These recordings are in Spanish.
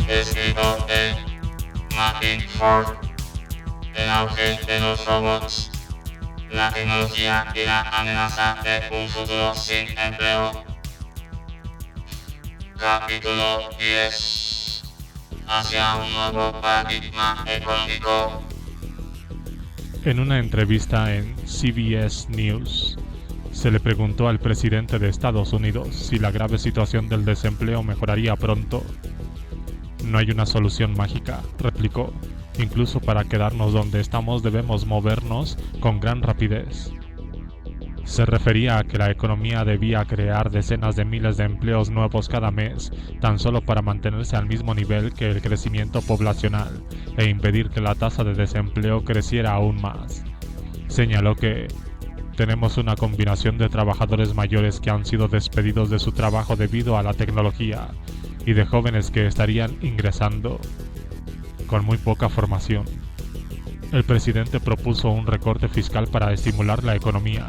Escrito en Mapping4. El auge de los robots. La tecnología y la amenaza de un futuro sin empleo. Capítulo 10. Hacia un nuevo paradigma económico. En una entrevista en CBS News, se le preguntó al presidente de Estados Unidos si la grave situación del desempleo mejoraría pronto. No hay una solución mágica, replicó. Incluso para quedarnos donde estamos debemos movernos con gran rapidez. Se refería a que la economía debía crear decenas de miles de empleos nuevos cada mes, tan solo para mantenerse al mismo nivel que el crecimiento poblacional e impedir que la tasa de desempleo creciera aún más. Señaló que tenemos una combinación de trabajadores mayores que han sido despedidos de su trabajo debido a la tecnología y de jóvenes que estarían ingresando con muy poca formación. El presidente propuso un recorte fiscal para estimular la economía,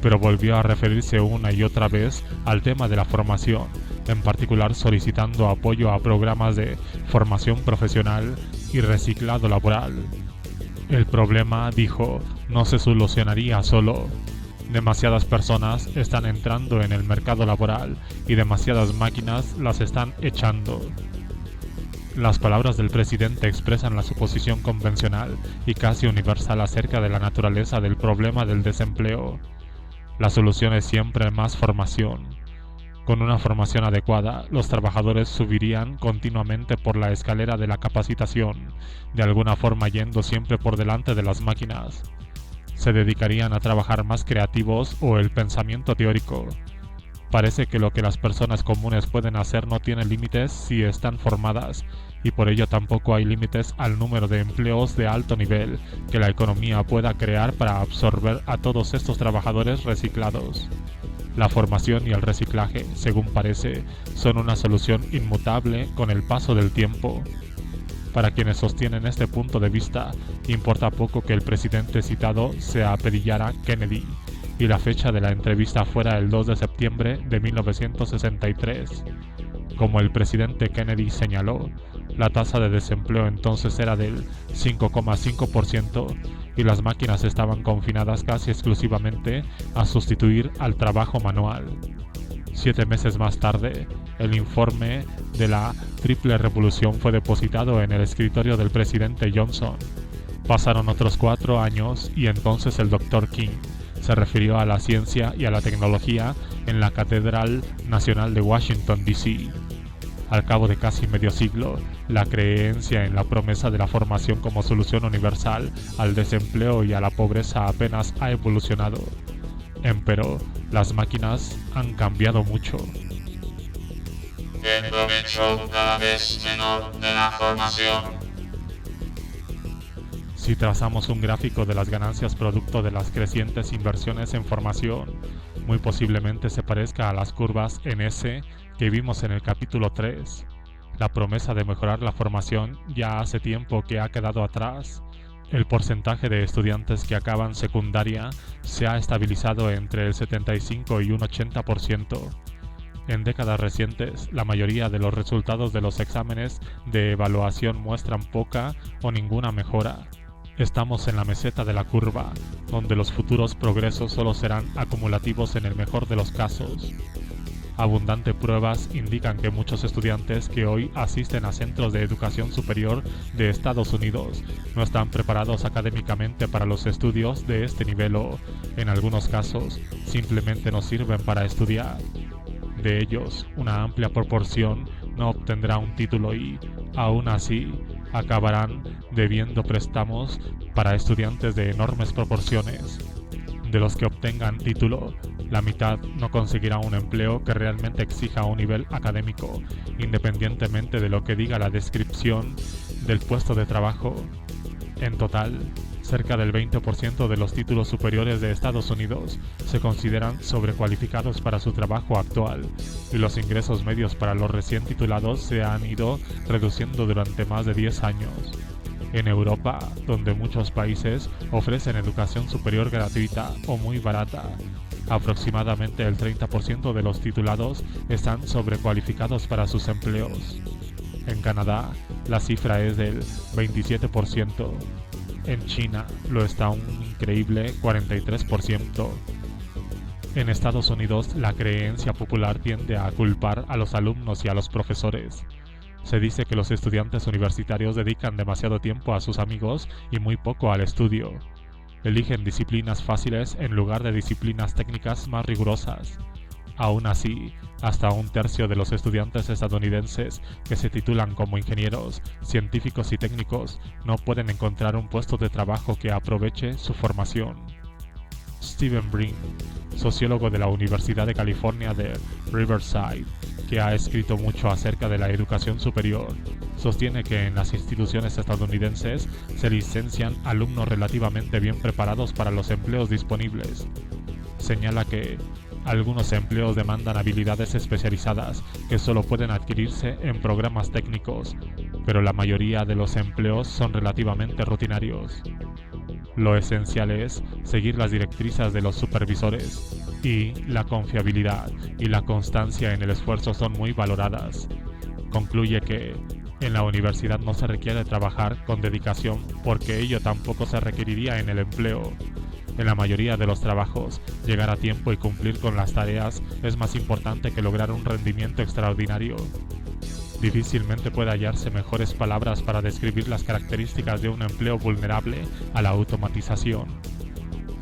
pero volvió a referirse una y otra vez al tema de la formación, en particular solicitando apoyo a programas de formación profesional y reciclado laboral. El problema, dijo, no se solucionaría solo. Demasiadas personas están entrando en el mercado laboral y demasiadas máquinas las están echando. Las palabras del presidente expresan la suposición convencional y casi universal acerca de la naturaleza del problema del desempleo. La solución es siempre más formación. Con una formación adecuada, los trabajadores subirían continuamente por la escalera de la capacitación, de alguna forma yendo siempre por delante de las máquinas. Se dedicarían a trabajar más creativos o el pensamiento teórico. Parece que lo que las personas comunes pueden hacer no tiene límites si están formadas, y por ello tampoco hay límites al número de empleos de alto nivel que la economía pueda crear para absorber a todos estos trabajadores reciclados. La formación y el reciclaje, según parece, son una solución inmutable con el paso del tiempo. Para quienes sostienen este punto de vista, importa poco que el presidente citado se apellidara Kennedy y la fecha de la entrevista fuera el 2 de septiembre de 1963. Como el presidente Kennedy señaló, la tasa de desempleo entonces era del 5,5% y las máquinas estaban confinadas casi exclusivamente a sustituir al trabajo manual. 7 meses más tarde, el informe de la Triple Revolución fue depositado en el escritorio del presidente Johnson. Pasaron otros 4 años y entonces el Dr. King se refirió a la ciencia y a la tecnología en la Catedral Nacional de Washington, D.C. Al cabo de casi medio siglo, la creencia en la promesa de la formación como solución universal al desempleo y a la pobreza apenas ha evolucionado. Empero, las máquinas han cambiado mucho. El provecho cada vez menor de la formación. Si trazamos un gráfico de las ganancias producto de las crecientes inversiones en formación, muy posiblemente se parezca a las curvas en S que vimos en el capítulo 3. La promesa de mejorar la formación ya hace tiempo que ha quedado atrás. El porcentaje de estudiantes que acaban secundaria se ha estabilizado entre el 75 y un 80%. En décadas recientes, la mayoría de los resultados de los exámenes de evaluación muestran poca o ninguna mejora. Estamos en la meseta de la curva, donde los futuros progresos solo serán acumulativos en el mejor de los casos. Abundantes pruebas indican que muchos estudiantes que hoy asisten a centros de educación superior de Estados Unidos no están preparados académicamente para los estudios de este nivel o, en algunos casos, simplemente no sirven para estudiar. De ellos, una amplia proporción no obtendrá un título y, aún así, acabarán debiendo préstamos para estudiantes de enormes proporciones. De los que obtengan título, la mitad no conseguirá un empleo que realmente exija un nivel académico, independientemente de lo que diga la descripción del puesto de trabajo. En total, cerca del 20% de los títulos superiores de Estados Unidos se consideran sobrecualificados para su trabajo actual, y los ingresos medios para los recién titulados se han ido reduciendo durante más de 10 años. En Europa, donde muchos países ofrecen educación superior gratuita o muy barata, aproximadamente el 30% de los titulados están sobrecualificados para sus empleos. En Canadá, la cifra es del 27%. En China lo está un increíble 43%. En Estados Unidos, la creencia popular tiende a culpar a los alumnos y a los profesores. Se dice que los estudiantes universitarios dedican demasiado tiempo a sus amigos y muy poco al estudio. Eligen disciplinas fáciles en lugar de disciplinas técnicas más rigurosas. Aún así, hasta un tercio de los estudiantes estadounidenses que se titulan como ingenieros, científicos y técnicos no pueden encontrar un puesto de trabajo que aproveche su formación. Stephen Brin, sociólogo de la Universidad de California de Riverside, que ha escrito mucho acerca de la educación superior, sostiene que en las instituciones estadounidenses se licencian alumnos relativamente bien preparados para los empleos disponibles. Señala que algunos empleos demandan habilidades especializadas que solo pueden adquirirse en programas técnicos, pero la mayoría de los empleos son relativamente rutinarios. Lo esencial es seguir las directrices de los supervisores, y la confiabilidad y la constancia en el esfuerzo son muy valoradas. Concluye que en la universidad no se requiere trabajar con dedicación porque ello tampoco se requeriría en el empleo. En la mayoría de los trabajos, llegar a tiempo y cumplir con las tareas es más importante que lograr un rendimiento extraordinario. Difícilmente puede hallarse mejores palabras para describir las características de un empleo vulnerable a la automatización.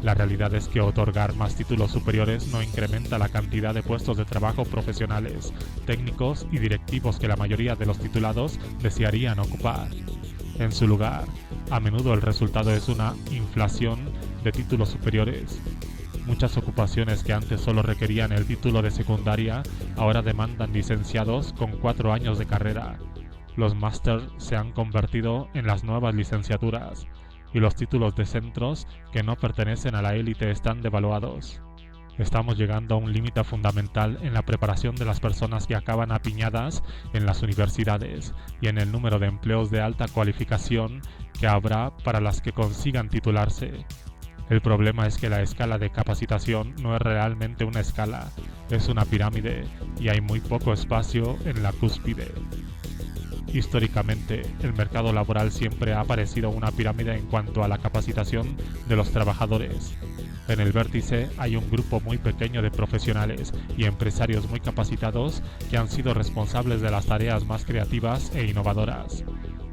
La realidad es que otorgar más títulos superiores no incrementa la cantidad de puestos de trabajo profesionales, técnicos y directivos que la mayoría de los titulados desearían ocupar. En su lugar, a menudo el resultado es una inflación de títulos superiores. Muchas ocupaciones que antes solo requerían el título de secundaria ahora demandan licenciados con 4 años de carrera. Los másters se han convertido en las nuevas licenciaturas, y los títulos de centros que no pertenecen a la élite están devaluados. Estamos llegando a un límite fundamental en la preparación de las personas que acaban apiñadas en las universidades y en el número de empleos de alta cualificación que habrá para las que consigan titularse. El problema es que la escala de capacitación no es realmente una escala, es una pirámide y hay muy poco espacio en la cúspide. Históricamente, el mercado laboral siempre ha parecido una pirámide en cuanto a la capacitación de los trabajadores. En el vértice hay un grupo muy pequeño de profesionales y empresarios muy capacitados que han sido responsables de las tareas más creativas e innovadoras.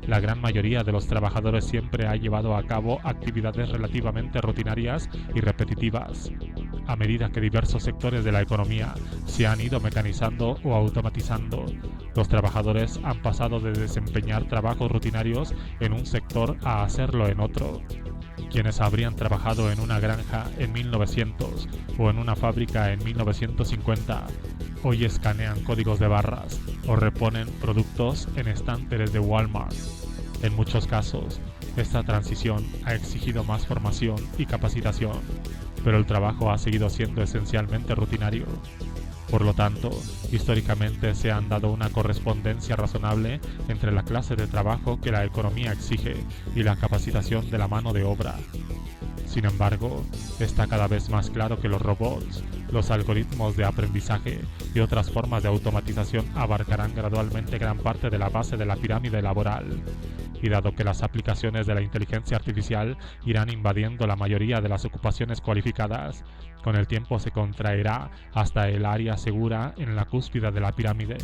La gran mayoría de los trabajadores siempre ha llevado a cabo actividades relativamente rutinarias y repetitivas. A medida que diversos sectores de la economía se han ido mecanizando o automatizando, los trabajadores han pasado de desempeñar trabajos rutinarios en un sector a hacerlo en otro. Quienes habrían trabajado en una granja en 1900 o en una fábrica en 1950, hoy escanean códigos de barras o reponen productos en estanteres de Walmart. En muchos casos, esta transición ha exigido más formación y capacitación, pero el trabajo ha seguido siendo esencialmente rutinario. Por lo tanto, históricamente se han dado una correspondencia razonable entre la clase de trabajo que la economía exige y la capacitación de la mano de obra. Sin embargo, está cada vez más claro que los robots, los algoritmos de aprendizaje y otras formas de automatización abarcarán gradualmente gran parte de la base de la pirámide laboral. Y dado que las aplicaciones de la inteligencia artificial irán invadiendo la mayoría de las ocupaciones cualificadas, con el tiempo se contraerá hasta el área segura en la cúspide de la pirámide.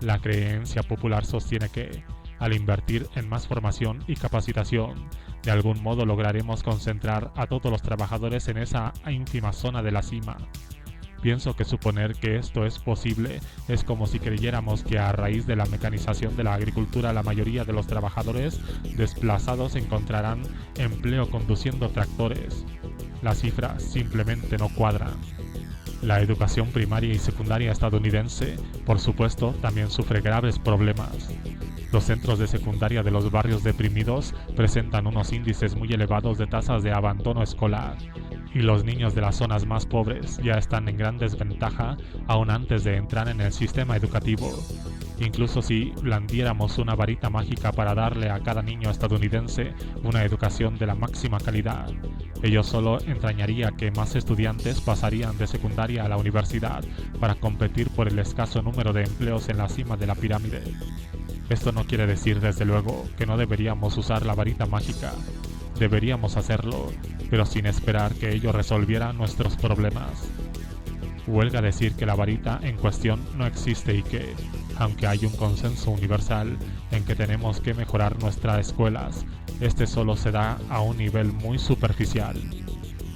La creencia popular sostiene que, al invertir en más formación y capacitación, de algún modo lograremos concentrar a todos los trabajadores en esa ínfima zona de la cima. Pienso que suponer que esto es posible es como si creyéramos que a raíz de la mecanización de la agricultura la mayoría de los trabajadores desplazados encontrarán empleo conduciendo tractores. Las cifras simplemente no cuadran. La educación primaria y secundaria estadounidense, por supuesto, también sufre graves problemas. Los centros de secundaria de los barrios deprimidos presentan unos índices muy elevados de tasas de abandono escolar, y los niños de las zonas más pobres ya están en gran desventaja aún antes de entrar en el sistema educativo. Incluso si blandiéramos una varita mágica para darle a cada niño estadounidense una educación de la máxima calidad, ello solo entrañaría que más estudiantes pasarían de secundaria a la universidad para competir por el escaso número de empleos en la cima de la pirámide. Esto no quiere decir, desde luego, que no deberíamos usar la varita mágica. Deberíamos hacerlo, pero sin esperar que ello resolviera nuestros problemas. Huelga decir que la varita en cuestión no existe y que, aunque hay un consenso universal en que tenemos que mejorar nuestras escuelas, este solo se da a un nivel muy superficial.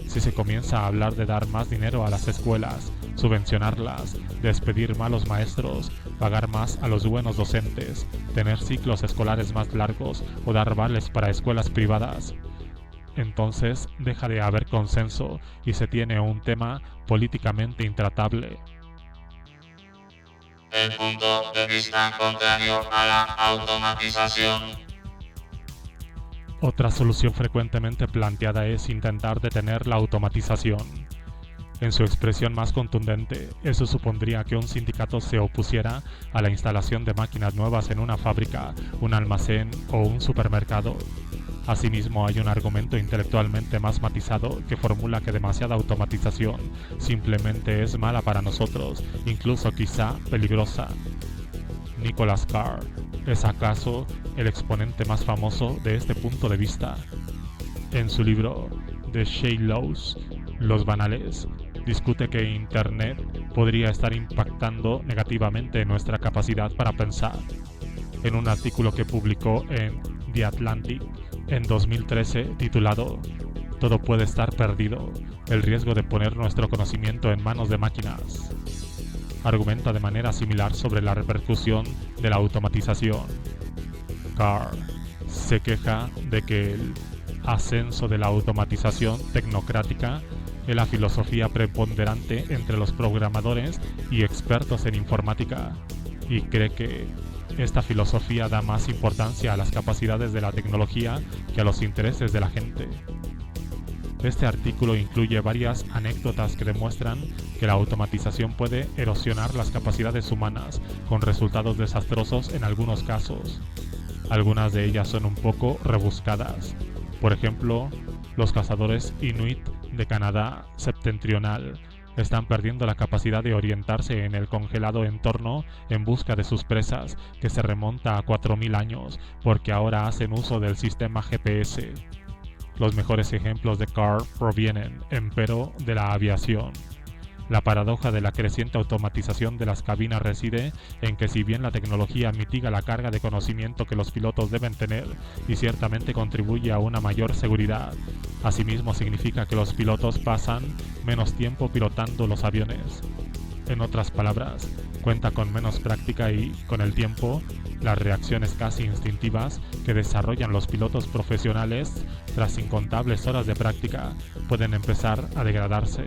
Si se comienza a hablar de dar más dinero a las escuelas, subvencionarlas, despedir malos maestros, pagar más a los buenos docentes, tener ciclos escolares más largos o dar vales para escuelas privadas, entonces deja de haber consenso y se tiene un tema políticamente intratable. El punto de vista contrario a la automatización. Otra solución frecuentemente planteada es intentar detener la automatización. En su expresión más contundente, eso supondría que un sindicato se opusiera a la instalación de máquinas nuevas en una fábrica, un almacén o un supermercado. Asimismo, hay un argumento intelectualmente más matizado que formula que demasiada automatización simplemente es mala para nosotros, incluso quizá peligrosa. Nicholas Carr es acaso el exponente más famoso de este punto de vista. En su libro The Shay Laws, Los Banales, discute que Internet podría estar impactando negativamente en nuestra capacidad para pensar. En un artículo que publicó en The Atlantic en 2013 titulado "Todo puede estar perdido, el riesgo de poner nuestro conocimiento en manos de máquinas", argumenta de manera similar sobre la repercusión de la automatización. Carr se queja de que el ascenso de la automatización tecnocrática es la filosofía preponderante entre los programadores y expertos en informática, y cree que esta filosofía da más importancia a las capacidades de la tecnología que a los intereses de la gente. Este artículo incluye varias anécdotas que demuestran que la automatización puede erosionar las capacidades humanas, con resultados desastrosos en algunos casos. Algunas de ellas son un poco rebuscadas. Por ejemplo, los cazadores inuit de Canadá septentrional están perdiendo la capacidad de orientarse en el congelado entorno en busca de sus presas, que se remonta a 4000 años, porque ahora hacen uso del sistema GPS. Los mejores ejemplos de Carr provienen, empero, de la aviación. La paradoja de la creciente automatización de las cabinas reside en que, si bien la tecnología mitiga la carga de conocimiento que los pilotos deben tener y ciertamente contribuye a una mayor seguridad, asimismo significa que los pilotos pasan menos tiempo pilotando los aviones. En otras palabras, cuenta con menos práctica y, con el tiempo, las reacciones casi instintivas que desarrollan los pilotos profesionales tras incontables horas de práctica pueden empezar a degradarse.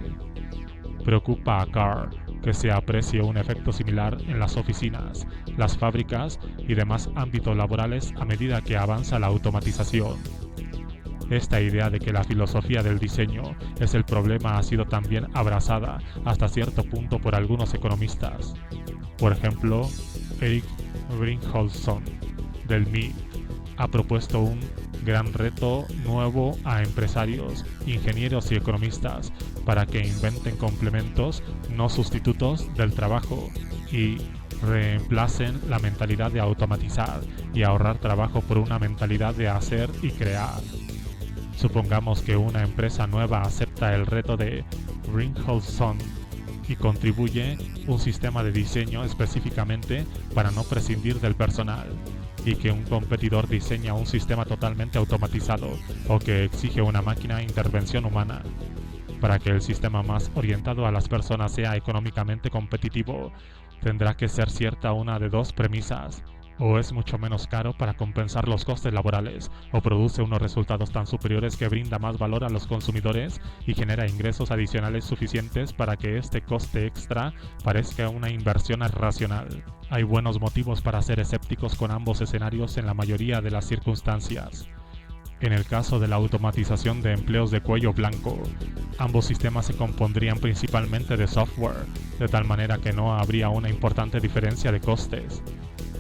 Preocupa a Carr que se aprecie un efecto similar en las oficinas, las fábricas y demás ámbitos laborales a medida que avanza la automatización. Esta idea de que la filosofía del diseño es el problema ha sido también abrazada hasta cierto punto por algunos economistas. Por ejemplo, Eric Brynjolfsson del MIT ha propuesto un gran reto nuevo a empresarios, ingenieros y economistas para que inventen complementos, no sustitutos, del trabajo y reemplacen la mentalidad de automatizar y ahorrar trabajo por una mentalidad de hacer y crear. Supongamos que una empresa nueva acepta el reto de Brynjolfsson y contribuye un sistema de diseño específicamente para no prescindir del personal, y que un competidor diseña un sistema totalmente automatizado o que exige una máquina de intervención humana. Para que el sistema más orientado a las personas sea económicamente competitivo, tendrá que ser cierta una de dos premisas: o es mucho menos caro para compensar los costes laborales, o produce unos resultados tan superiores que brinda más valor a los consumidores y genera ingresos adicionales suficientes para que este coste extra parezca una inversión racional. Hay buenos motivos para ser escépticos con ambos escenarios en la mayoría de las circunstancias. En el caso de la automatización de empleos de cuello blanco, ambos sistemas se compondrían principalmente de software, de tal manera que no habría una importante diferencia de costes.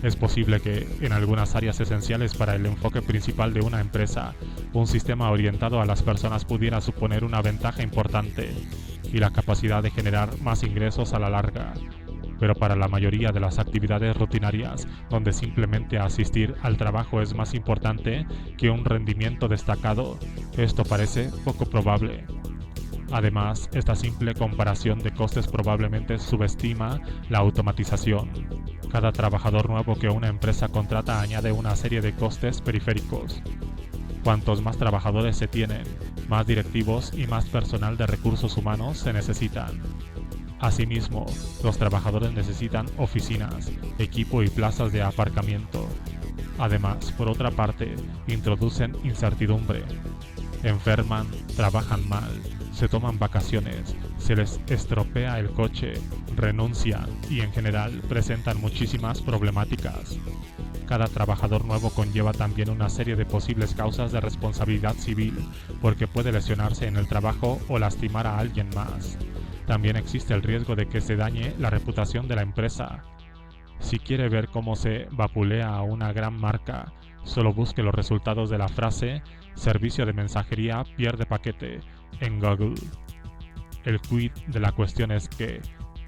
Es posible que, en algunas áreas esenciales para el enfoque principal de una empresa, un sistema orientado a las personas pudiera suponer una ventaja importante y la capacidad de generar más ingresos a la larga. pero para la mayoría de las actividades rutinarias, donde simplemente asistir al trabajo es más importante que un rendimiento destacado, esto parece poco probable. Además, esta simple comparación de costes probablemente subestima la automatización. Cada trabajador nuevo que una empresa contrata añade una serie de costes periféricos. Cuantos más trabajadores se tienen, más directivos y más personal de recursos humanos se necesitan. Asimismo, los trabajadores necesitan oficinas, equipo y plazas de aparcamiento. Además, por otra parte, introducen incertidumbre. Enferman, trabajan mal, se toman vacaciones, se les estropea el coche, renuncian y en general presentan muchísimas problemáticas. Cada trabajador nuevo conlleva también una serie de posibles causas de responsabilidad civil, porque puede lesionarse en el trabajo o lastimar a alguien más. También existe el riesgo de que se dañe la reputación de la empresa. Si quiere ver cómo se vapulea a una gran marca, solo busque los resultados de la frase "servicio de mensajería pierde paquete" en Google. El quid de la cuestión es que,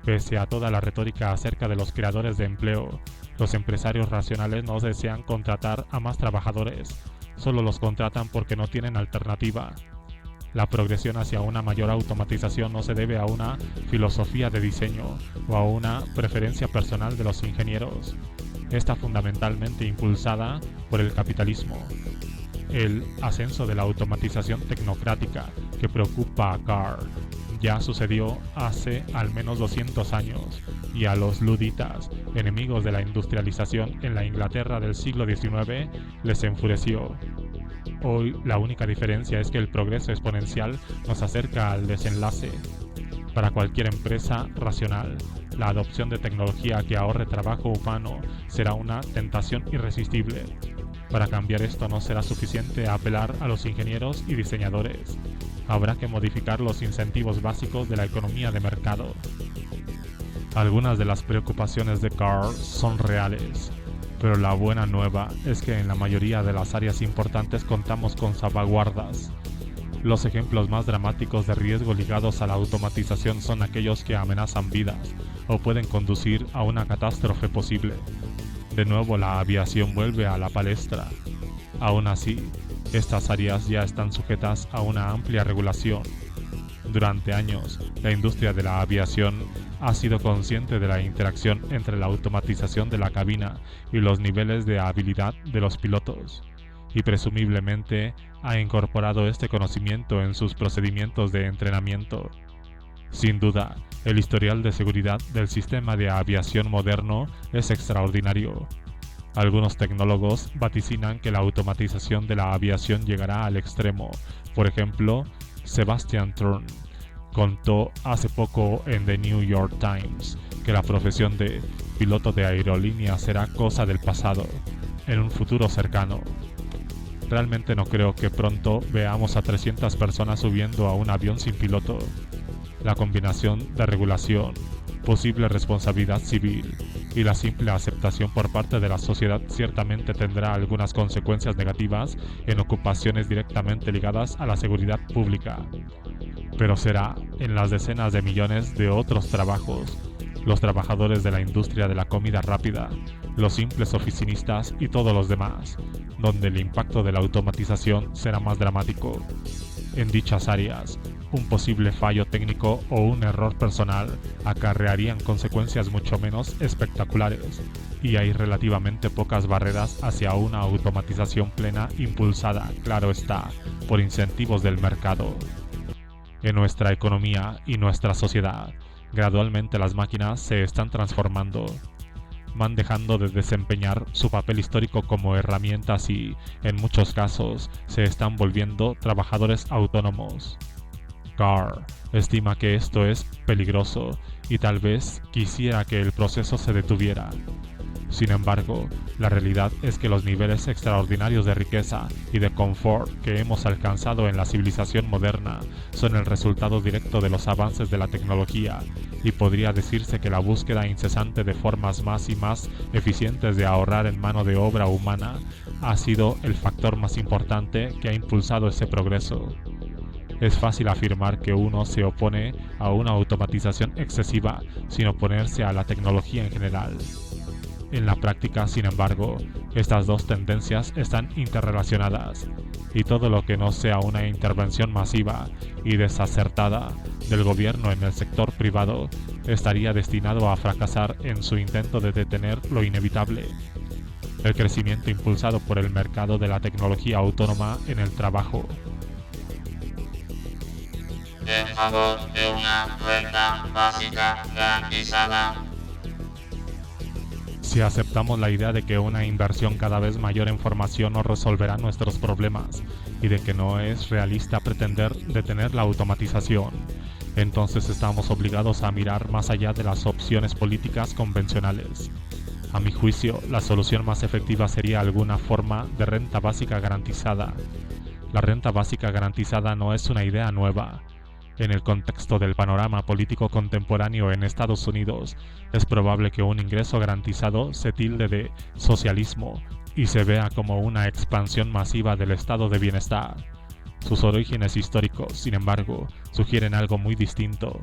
pese a toda la retórica acerca de los creadores de empleo, los empresarios racionales no desean contratar a más trabajadores, solo los contratan porque no tienen alternativa. La progresión hacia una mayor automatización no se debe a una filosofía de diseño o a una preferencia personal de los ingenieros. Está fundamentalmente impulsada por el capitalismo. El ascenso de la automatización tecnocrática que preocupa a Carr ya sucedió hace al menos 200 años, y a los luditas, enemigos de la industrialización en la Inglaterra del siglo XIX, les enfureció. Hoy la única diferencia es que el progreso exponencial nos acerca al desenlace. Para cualquier empresa racional, la adopción de tecnología que ahorre trabajo humano será una tentación irresistible. Para cambiar esto no será suficiente apelar a los ingenieros y diseñadores. Habrá que modificar los incentivos básicos de la economía de mercado. Algunas de las preocupaciones de Carr son reales, pero la buena nueva es que en la mayoría de las áreas importantes contamos con salvaguardas. Los ejemplos más dramáticos de riesgo ligados a la automatización son aquellos que amenazan vidas o pueden conducir a una catástrofe posible. De nuevo la aviación vuelve a la palestra. Aún así, estas áreas ya están sujetas a una amplia regulación. Durante años, la industria de la aviación ha sido consciente de la interacción entre la automatización de la cabina y los niveles de habilidad de los pilotos, y presumiblemente ha incorporado este conocimiento en sus procedimientos de entrenamiento. Sin duda, el historial de seguridad del sistema de aviación moderno es extraordinario. Algunos tecnólogos vaticinan que la automatización de la aviación llegará al extremo. Por ejemplo, Sebastian Thrun contó hace poco en The New York Times que la profesión de piloto de aerolínea será cosa del pasado, en un futuro cercano. Realmente no creo que pronto veamos a 300 personas subiendo a un avión sin piloto. La combinación de regulación, posible responsabilidad civil y la simple aceptación por parte de la sociedad ciertamente tendrá algunas consecuencias negativas en ocupaciones directamente ligadas a la seguridad pública. Pero será en las decenas de millones de otros trabajos, los trabajadores de la industria de la comida rápida, los simples oficinistas y todos los demás, donde el impacto de la automatización será más dramático. En dichas áreas, un posible fallo técnico o un error personal acarrearían consecuencias mucho menos espectaculares, y hay relativamente pocas barreras hacia una automatización plena impulsada, claro está, por incentivos del mercado. En nuestra economía y nuestra sociedad, gradualmente las máquinas se están transformando. Van dejando de desempeñar su papel histórico como herramientas y, en muchos casos, se están volviendo trabajadores autónomos. Carr estima que esto es peligroso y tal vez quisiera que el proceso se detuviera. Sin embargo, la realidad es que los niveles extraordinarios de riqueza y de confort que hemos alcanzado en la civilización moderna son el resultado directo de los avances de la tecnología, y podría decirse que la búsqueda incesante de formas más y más eficientes de ahorrar en mano de obra humana ha sido el factor más importante que ha impulsado ese progreso. Es fácil afirmar que uno se opone a una automatización excesiva sin oponerse a la tecnología en general. En la práctica, sin embargo, estas dos tendencias están interrelacionadas, y todo lo que no sea una intervención masiva y desacertada del gobierno en el sector privado estaría destinado a fracasar en su intento de detener lo inevitable: el crecimiento impulsado por el mercado de la tecnología autónoma en el trabajo. En favor de una renta básica garantizada. Si aceptamos la idea de que una inversión cada vez mayor en formación no resolverá nuestros problemas y de que no es realista pretender detener la automatización, entonces estamos obligados a mirar más allá de las opciones políticas convencionales. A mi juicio, la solución más efectiva sería alguna forma de renta básica garantizada. La renta básica garantizada no es una idea nueva. En el contexto del panorama político contemporáneo en Estados Unidos, es probable que un ingreso garantizado se tilde de socialismo y se vea como una expansión masiva del estado de bienestar. Sus orígenes históricos, sin embargo, sugieren algo muy distinto.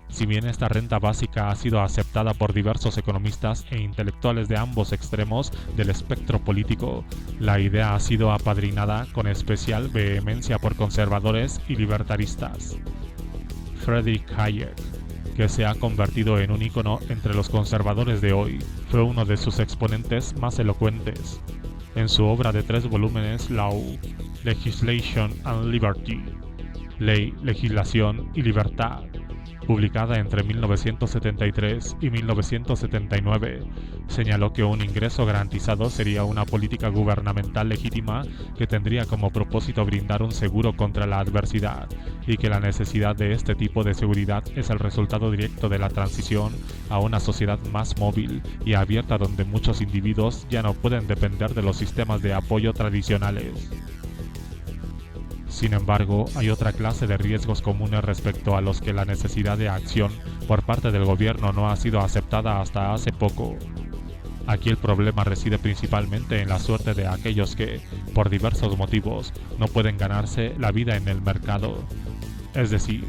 Si bien esta renta básica ha sido aceptada por diversos economistas e intelectuales de ambos extremos del espectro político, la idea ha sido apadrinada con especial vehemencia por conservadores y libertaristas. Friedrich Hayek, que se ha convertido en un ícono entre los conservadores de hoy, fue uno de sus exponentes más elocuentes. En su obra de 3 volúmenes, Law, Legislation and Liberty, Ley, Legislación y Libertad, publicada entre 1973 y 1979, señaló que un ingreso garantizado sería una política gubernamental legítima que tendría como propósito brindar un seguro contra la adversidad, y que la necesidad de este tipo de seguridad es el resultado directo de la transición a una sociedad más móvil y abierta, donde muchos individuos ya no pueden depender de los sistemas de apoyo tradicionales. Sin embargo, hay otra clase de riesgos comunes respecto a los que la necesidad de acción por parte del gobierno no ha sido aceptada hasta hace poco. Aquí el problema reside principalmente en la suerte de aquellos que, por diversos motivos, no pueden ganarse la vida en el mercado. Es decir,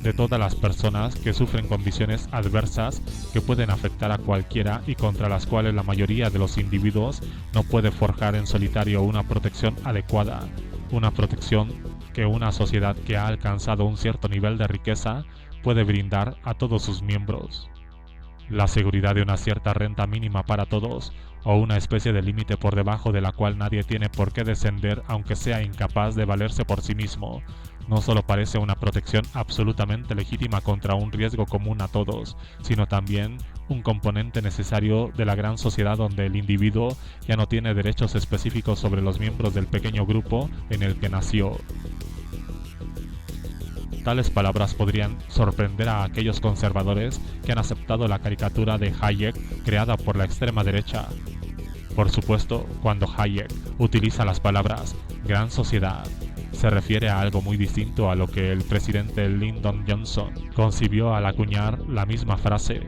de todas las personas que sufren condiciones adversas que pueden afectar a cualquiera y contra las cuales la mayoría de los individuos no puede forjar en solitario una protección adecuada. Una protección que una sociedad que ha alcanzado un cierto nivel de riqueza puede brindar a todos sus miembros. La seguridad de una cierta renta mínima para todos, o una especie de límite por debajo de la cual nadie tiene por qué descender aunque sea incapaz de valerse por sí mismo, no solo parece una protección absolutamente legítima contra un riesgo común a todos, sino también un componente necesario de la gran sociedad donde el individuo ya no tiene derechos específicos sobre los miembros del pequeño grupo en el que nació. Tales palabras podrían sorprender a aquellos conservadores que han aceptado la caricatura de Hayek creada por la extrema derecha. Por supuesto, cuando Hayek utiliza las palabras gran sociedad, se refiere a algo muy distinto a lo que el presidente Lyndon Johnson concibió al acuñar la misma frase.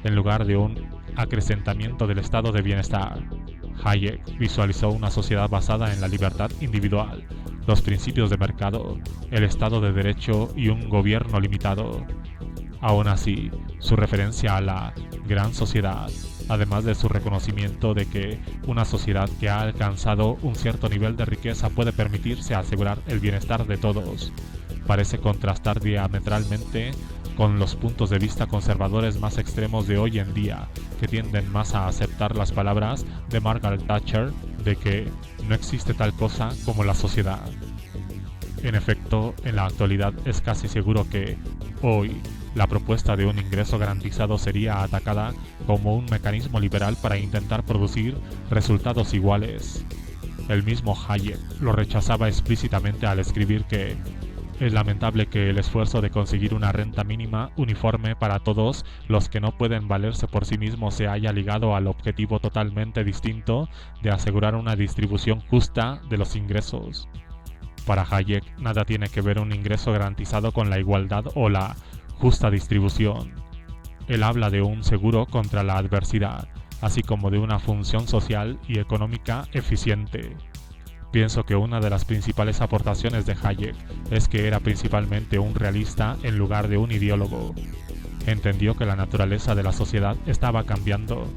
En lugar de un acrecentamiento del estado de bienestar, Hayek visualizó una sociedad basada en la libertad individual, los principios de mercado, el Estado de Derecho y un gobierno limitado. Aún así, su referencia a la gran sociedad, además de su reconocimiento de que una sociedad que ha alcanzado un cierto nivel de riqueza puede permitirse asegurar el bienestar de todos, parece contrastar diametralmente con los puntos de vista conservadores más extremos de hoy en día, que tienden más a aceptar las palabras de Margaret Thatcher de que no existe tal cosa como la sociedad. En efecto, en la actualidad es casi seguro que, hoy, la propuesta de un ingreso garantizado sería atacada como un mecanismo liberal para intentar producir resultados iguales. El mismo Hayek lo rechazaba explícitamente al escribir que es lamentable que el esfuerzo de conseguir una renta mínima uniforme para todos los que no pueden valerse por sí mismos se haya ligado al objetivo totalmente distinto de asegurar una distribución justa de los ingresos. Para Hayek, nada tiene que ver un ingreso garantizado con la igualdad o la justa distribución. Él habla de un seguro contra la adversidad, así como de una función social y económica eficiente. Pienso que una de las principales aportaciones de Hayek es que era principalmente un realista en lugar de un ideólogo. Entendió que la naturaleza de la sociedad estaba cambiando.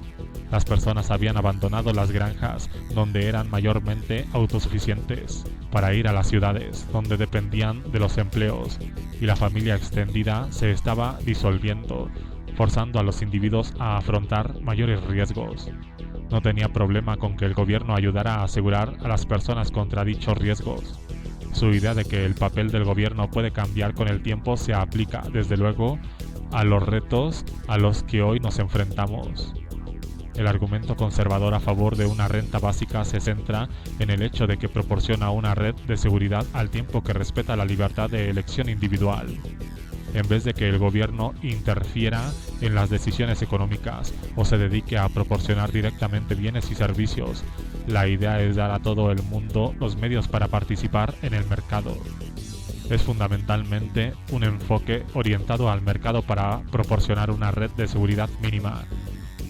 Las personas habían abandonado las granjas, donde eran mayormente autosuficientes, para ir a las ciudades, donde dependían de los empleos, y la familia extendida se estaba disolviendo, forzando a los individuos a afrontar mayores riesgos. No tenía problema con que el gobierno ayudara a asegurar a las personas contra dichos riesgos. Su idea de que el papel del gobierno puede cambiar con el tiempo se aplica, desde luego, a los retos a los que hoy nos enfrentamos. El argumento conservador a favor de una renta básica se centra en el hecho de que proporciona una red de seguridad al tiempo que respeta la libertad de elección individual. En vez de que el gobierno interfiera en las decisiones económicas o se dedique a proporcionar directamente bienes y servicios, la idea es dar a todo el mundo los medios para participar en el mercado. Es fundamentalmente un enfoque orientado al mercado para proporcionar una red de seguridad mínima,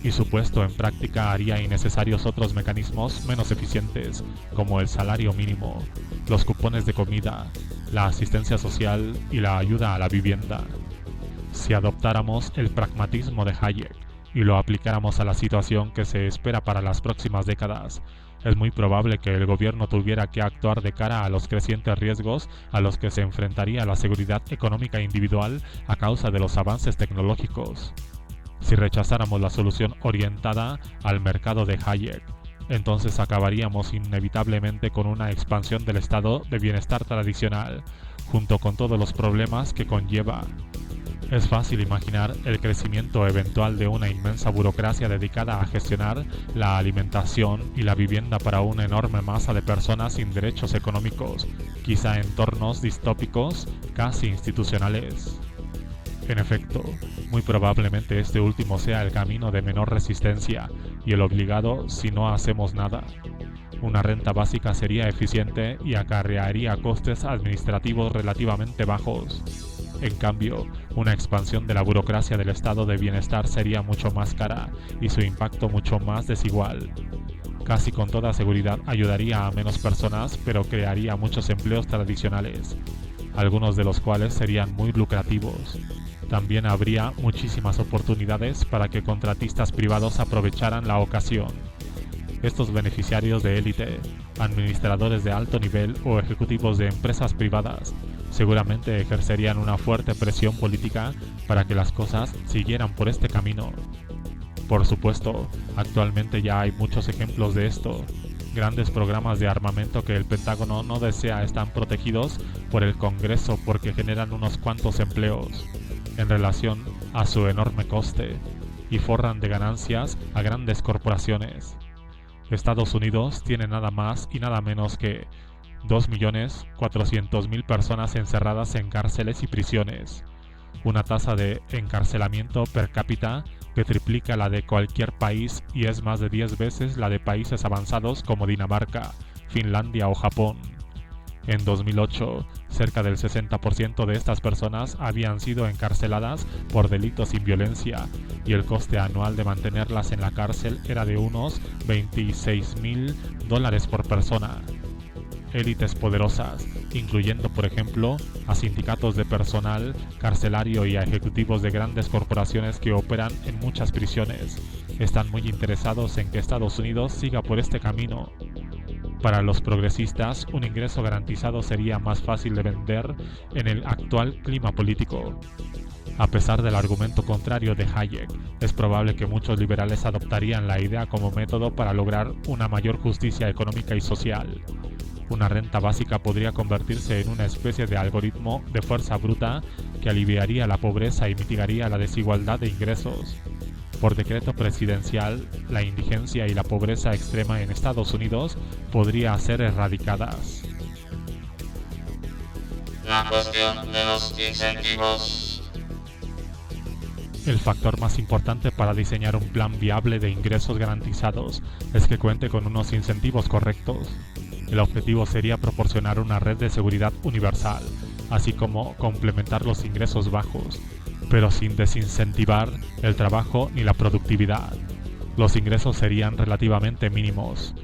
y su puesto en práctica haría innecesarios otros mecanismos menos eficientes, como el salario mínimo, los cupones de comida, la asistencia social y la ayuda a la vivienda. Si adoptáramos el pragmatismo de Hayek y lo aplicáramos a la situación que se espera para las próximas décadas, es muy probable que el gobierno tuviera que actuar de cara a los crecientes riesgos a los que se enfrentaría la seguridad económica individual a causa de los avances tecnológicos. Si rechazáramos la solución orientada al mercado de Hayek, entonces acabaríamos inevitablemente con una expansión del estado de bienestar tradicional, junto con todos los problemas que conlleva. Es fácil imaginar el crecimiento eventual de una inmensa burocracia dedicada a gestionar la alimentación y la vivienda para una enorme masa de personas sin derechos económicos, quizá entornos distópicos, casi institucionales. En efecto, muy probablemente este último sea el camino de menor resistencia y el obligado si no hacemos nada. Una renta básica sería eficiente y acarrearía costes administrativos relativamente bajos. En cambio, una expansión de la burocracia del estado de bienestar sería mucho más cara y su impacto mucho más desigual. Casi con toda seguridad ayudaría a menos personas, pero crearía muchos empleos tradicionales, algunos de los cuales serían muy lucrativos. También habría muchísimas oportunidades para que contratistas privados aprovecharan la ocasión. Estos beneficiarios de élite, administradores de alto nivel o ejecutivos de empresas privadas, seguramente ejercerían una fuerte presión política para que las cosas siguieran por este camino. Por supuesto, actualmente ya hay muchos ejemplos de esto. Grandes programas de armamento que el Pentágono no desea están protegidos por el Congreso porque generan unos cuantos empleos en relación a su enorme coste y forran de ganancias a grandes corporaciones. Estados Unidos tiene nada más y nada menos que 2.400.000 personas encerradas en cárceles y prisiones, una tasa de encarcelamiento per cápita que triplica la de cualquier país y es más de 10 veces la de países avanzados como Dinamarca, Finlandia o Japón. En 2008, cerca del 60% de estas personas habían sido encarceladas por delitos sin violencia y el coste anual de mantenerlas en la cárcel era de unos $26.000 por persona. Élites poderosas, incluyendo por ejemplo a sindicatos de personal carcelario y a ejecutivos de grandes corporaciones que operan en muchas prisiones, están muy interesados en que Estados Unidos siga por este camino. Para los progresistas, un ingreso garantizado sería más fácil de vender en el actual clima político. A pesar del argumento contrario de Hayek, es probable que muchos liberales adoptarían la idea como método para lograr una mayor justicia económica y social. Una renta básica podría convertirse en una especie de algoritmo de fuerza bruta que aliviaría la pobreza y mitigaría la desigualdad de ingresos. Por decreto presidencial, la indigencia y la pobreza extrema en Estados Unidos podría ser erradicadas. La cuestión de los incentivos. El factor más importante para diseñar un plan viable de ingresos garantizados es que cuente con unos incentivos correctos. El objetivo sería proporcionar una red de seguridad universal, así como complementar los ingresos bajos, pero sin desincentivar el trabajo ni la productividad. Los ingresos serían relativamente mínimos.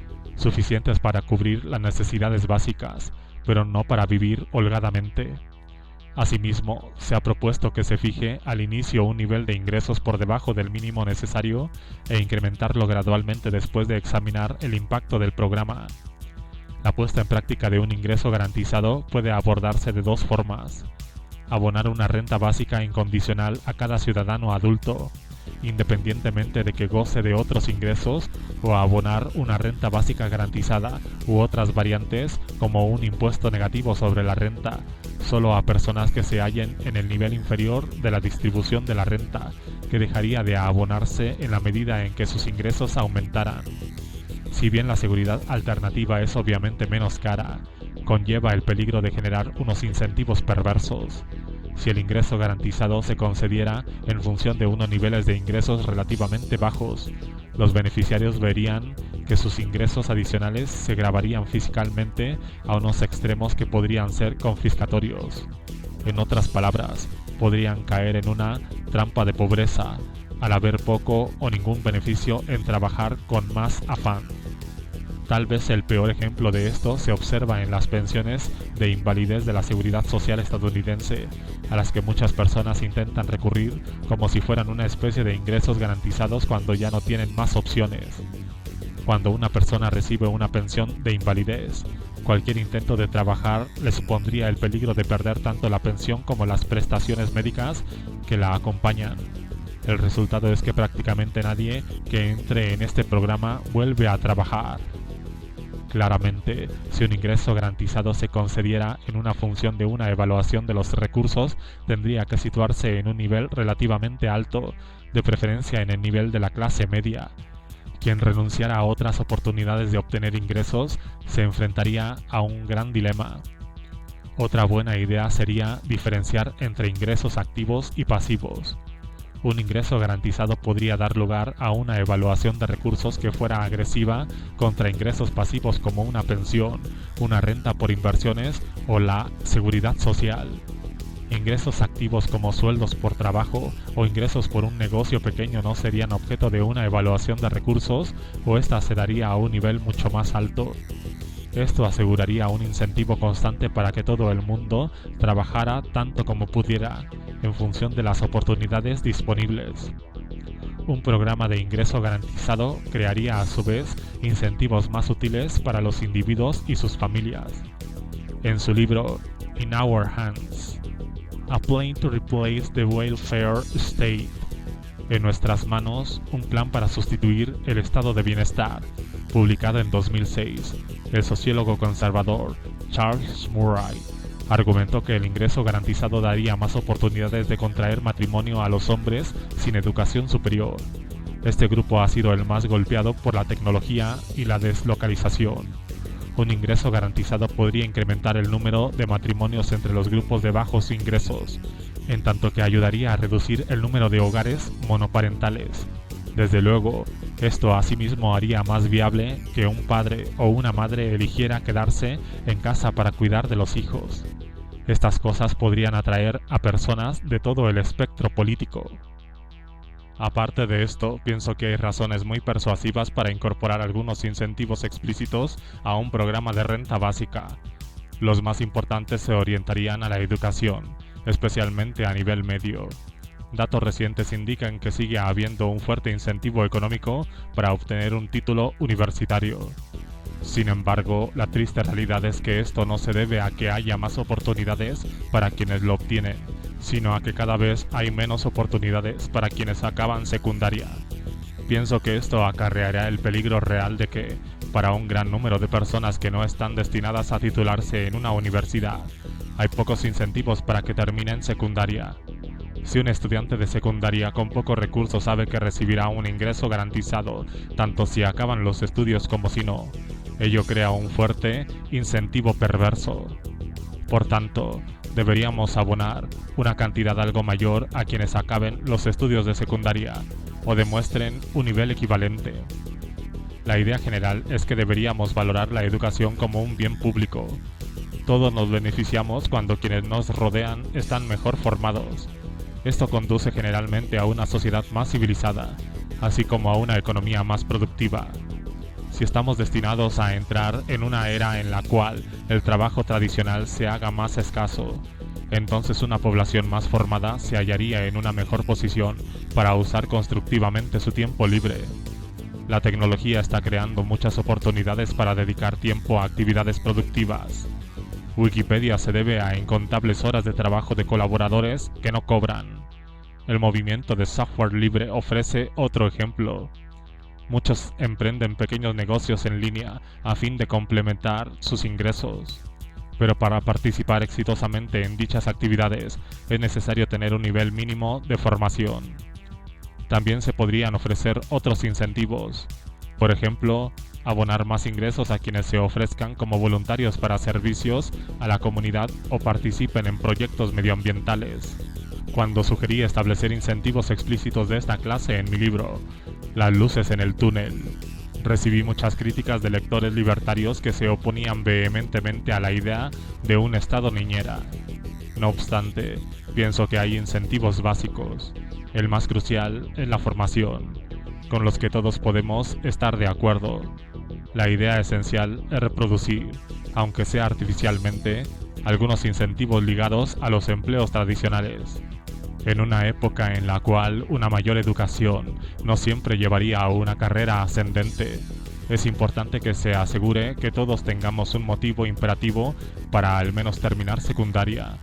suficientes para cubrir las necesidades básicas, pero no para vivir holgadamente. Asimismo, se ha propuesto que se fije al inicio un nivel de ingresos por debajo del mínimo necesario e incrementarlo gradualmente después de examinar el impacto del programa. La puesta en práctica de un ingreso garantizado puede abordarse de dos formas: abonar una renta básica incondicional a cada ciudadano adulto, independientemente de que goce de otros ingresos, o abonar una renta básica garantizada u otras variantes como un impuesto negativo sobre la renta, solo a personas que se hallen en el nivel inferior de la distribución de la renta, que dejaría de abonarse en la medida en que sus ingresos aumentaran. Si bien la seguridad alternativa es obviamente menos cara, conlleva el peligro de generar unos incentivos perversos. Si el ingreso garantizado se concediera en función de unos niveles de ingresos relativamente bajos, los beneficiarios verían que sus ingresos adicionales se gravarían fiscalmente a unos extremos que podrían ser confiscatorios. En otras palabras, podrían caer en una trampa de pobreza, al haber poco o ningún beneficio en trabajar con más afán. Tal vez el peor ejemplo de esto se observa en las pensiones de invalidez de la Seguridad Social estadounidense, a las que muchas personas intentan recurrir como si fueran una especie de ingresos garantizados cuando ya no tienen más opciones. Cuando una persona recibe una pensión de invalidez, cualquier intento de trabajar le supondría el peligro de perder tanto la pensión como las prestaciones médicas que la acompañan. El resultado es que prácticamente nadie que entre en este programa vuelve a trabajar. Claramente, si un ingreso garantizado se concediera en una función de una evaluación de los recursos, tendría que situarse en un nivel relativamente alto, de preferencia en el nivel de la clase media. Quien renunciara a otras oportunidades de obtener ingresos se enfrentaría a un gran dilema. Otra buena idea sería diferenciar entre ingresos activos y pasivos. Un ingreso garantizado podría dar lugar a una evaluación de recursos que fuera agresiva contra ingresos pasivos como una pensión, una renta por inversiones o la seguridad social. Ingresos activos como sueldos por trabajo o ingresos por un negocio pequeño no serían objeto de una evaluación de recursos, o esta se daría a un nivel mucho más alto. Esto aseguraría un incentivo constante para que todo el mundo trabajara tanto como pudiera, en función de las oportunidades disponibles. Un programa de ingreso garantizado crearía a su vez incentivos más útiles para los individuos y sus familias. En su libro In Our Hands, A Plan to Replace the Welfare State, En nuestras manos, un plan para sustituir el estado de bienestar, publicado en 2006, el sociólogo conservador Charles Murray argumentó que el ingreso garantizado daría más oportunidades de contraer matrimonio a los hombres sin educación superior. Este grupo ha sido el más golpeado por la tecnología y la deslocalización. Un ingreso garantizado podría incrementar el número de matrimonios entre los grupos de bajos ingresos, en tanto que ayudaría a reducir el número de hogares monoparentales. Desde luego, esto asimismo haría más viable que un padre o una madre eligiera quedarse en casa para cuidar de los hijos. Estas cosas podrían atraer a personas de todo el espectro político. Aparte de esto, pienso que hay razones muy persuasivas para incorporar algunos incentivos explícitos a un programa de renta básica. Los más importantes se orientarían a la educación, especialmente a nivel medio. Datos recientes indican que sigue habiendo un fuerte incentivo económico para obtener un título universitario. Sin embargo, la triste realidad es que esto no se debe a que haya más oportunidades para quienes lo obtienen, sino a que cada vez hay menos oportunidades para quienes acaban secundaria. Pienso que esto acarreará el peligro real de que, para un gran número de personas que no están destinadas a titularse en una universidad, hay pocos incentivos para que terminen secundaria. Si un estudiante de secundaria con pocos recursos sabe que recibirá un ingreso garantizado, tanto si acaban los estudios como si no, ello crea un fuerte incentivo perverso. Por tanto, deberíamos abonar una cantidad algo mayor a quienes acaben los estudios de secundaria o demuestren un nivel equivalente. La idea general es que deberíamos valorar la educación como un bien público. Todos nos beneficiamos cuando quienes nos rodean están mejor formados. Esto conduce generalmente a una sociedad más civilizada, así como a una economía más productiva. Si estamos destinados a entrar en una era en la cual el trabajo tradicional se haga más escaso, entonces una población más formada se hallaría en una mejor posición para usar constructivamente su tiempo libre. La tecnología está creando muchas oportunidades para dedicar tiempo a actividades productivas. Wikipedia se debe a incontables horas de trabajo de colaboradores que no cobran. El movimiento de software libre ofrece otro ejemplo. Muchos emprenden pequeños negocios en línea a fin de complementar sus ingresos. Pero para participar exitosamente en dichas actividades es necesario tener un nivel mínimo de formación. También se podrían ofrecer otros incentivos. Por ejemplo, abonar más ingresos a quienes se ofrezcan como voluntarios para servicios a la comunidad o participen en proyectos medioambientales. Cuando sugerí establecer incentivos explícitos de esta clase en mi libro, Las luces en el túnel, recibí muchas críticas de lectores libertarios que se oponían vehementemente a la idea de un estado niñera. No obstante, pienso que hay incentivos básicos. El más crucial es la formación, con los que todos podemos estar de acuerdo. La idea esencial es reproducir, aunque sea artificialmente, algunos incentivos ligados a los empleos tradicionales. En una época en la cual una mayor educación no siempre llevaría a una carrera ascendente, es importante que se asegure que todos tengamos un motivo imperativo para al menos terminar secundaria.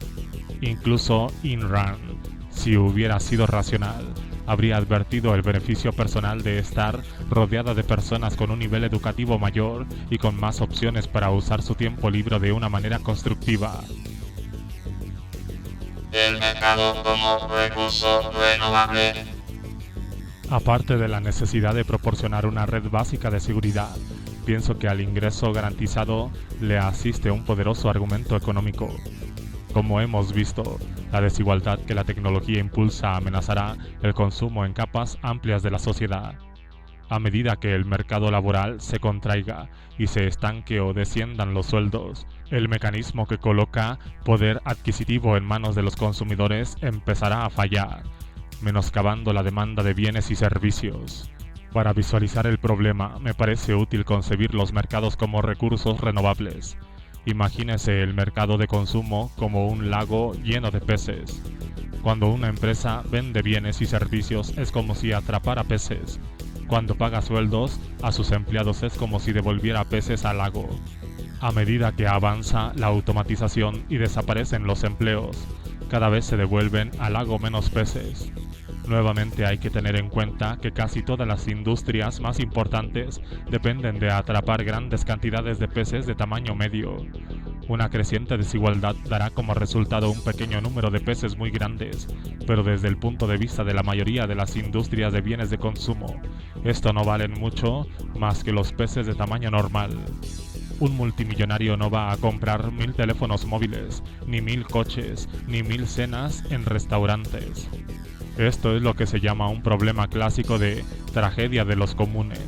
Incluso Ayn Rand, si hubiera sido racional, habría advertido el beneficio personal de estar rodeada de personas con un nivel educativo mayor y con más opciones para usar su tiempo libre de una manera constructiva. El mercado como recurso renovable. Aparte de la necesidad de proporcionar una red básica de seguridad, pienso que al ingreso garantizado le asiste un poderoso argumento económico. Como hemos visto, la desigualdad que la tecnología impulsa amenazará el consumo en capas amplias de la sociedad. A medida que el mercado laboral se contraiga y se estanque o desciendan los sueldos, el mecanismo que coloca poder adquisitivo en manos de los consumidores empezará a fallar, menoscabando la demanda de bienes y servicios. Para visualizar el problema, me parece útil concebir los mercados como recursos renovables. Imagínese el mercado de consumo como un lago lleno de peces. Cuando una empresa vende bienes y servicios es como si atrapara peces. Cuando paga sueldos a sus empleados es como si devolviera peces al lago. A medida que avanza la automatización y desaparecen los empleos, cada vez se devuelven al lago menos peces. Nuevamente hay que tener en cuenta que casi todas las industrias más importantes dependen de atrapar grandes cantidades de peces de tamaño medio. Una creciente desigualdad dará como resultado un pequeño número de peces muy grandes, pero desde el punto de vista de la mayoría de las industrias de bienes de consumo, esto no valen mucho más que los peces de tamaño normal. Un multimillonario no va a comprar 1000 teléfonos móviles, ni 1000 coches, ni 1000 cenas en restaurantes. Esto es lo que se llama un problema clásico de tragedia de los comunes.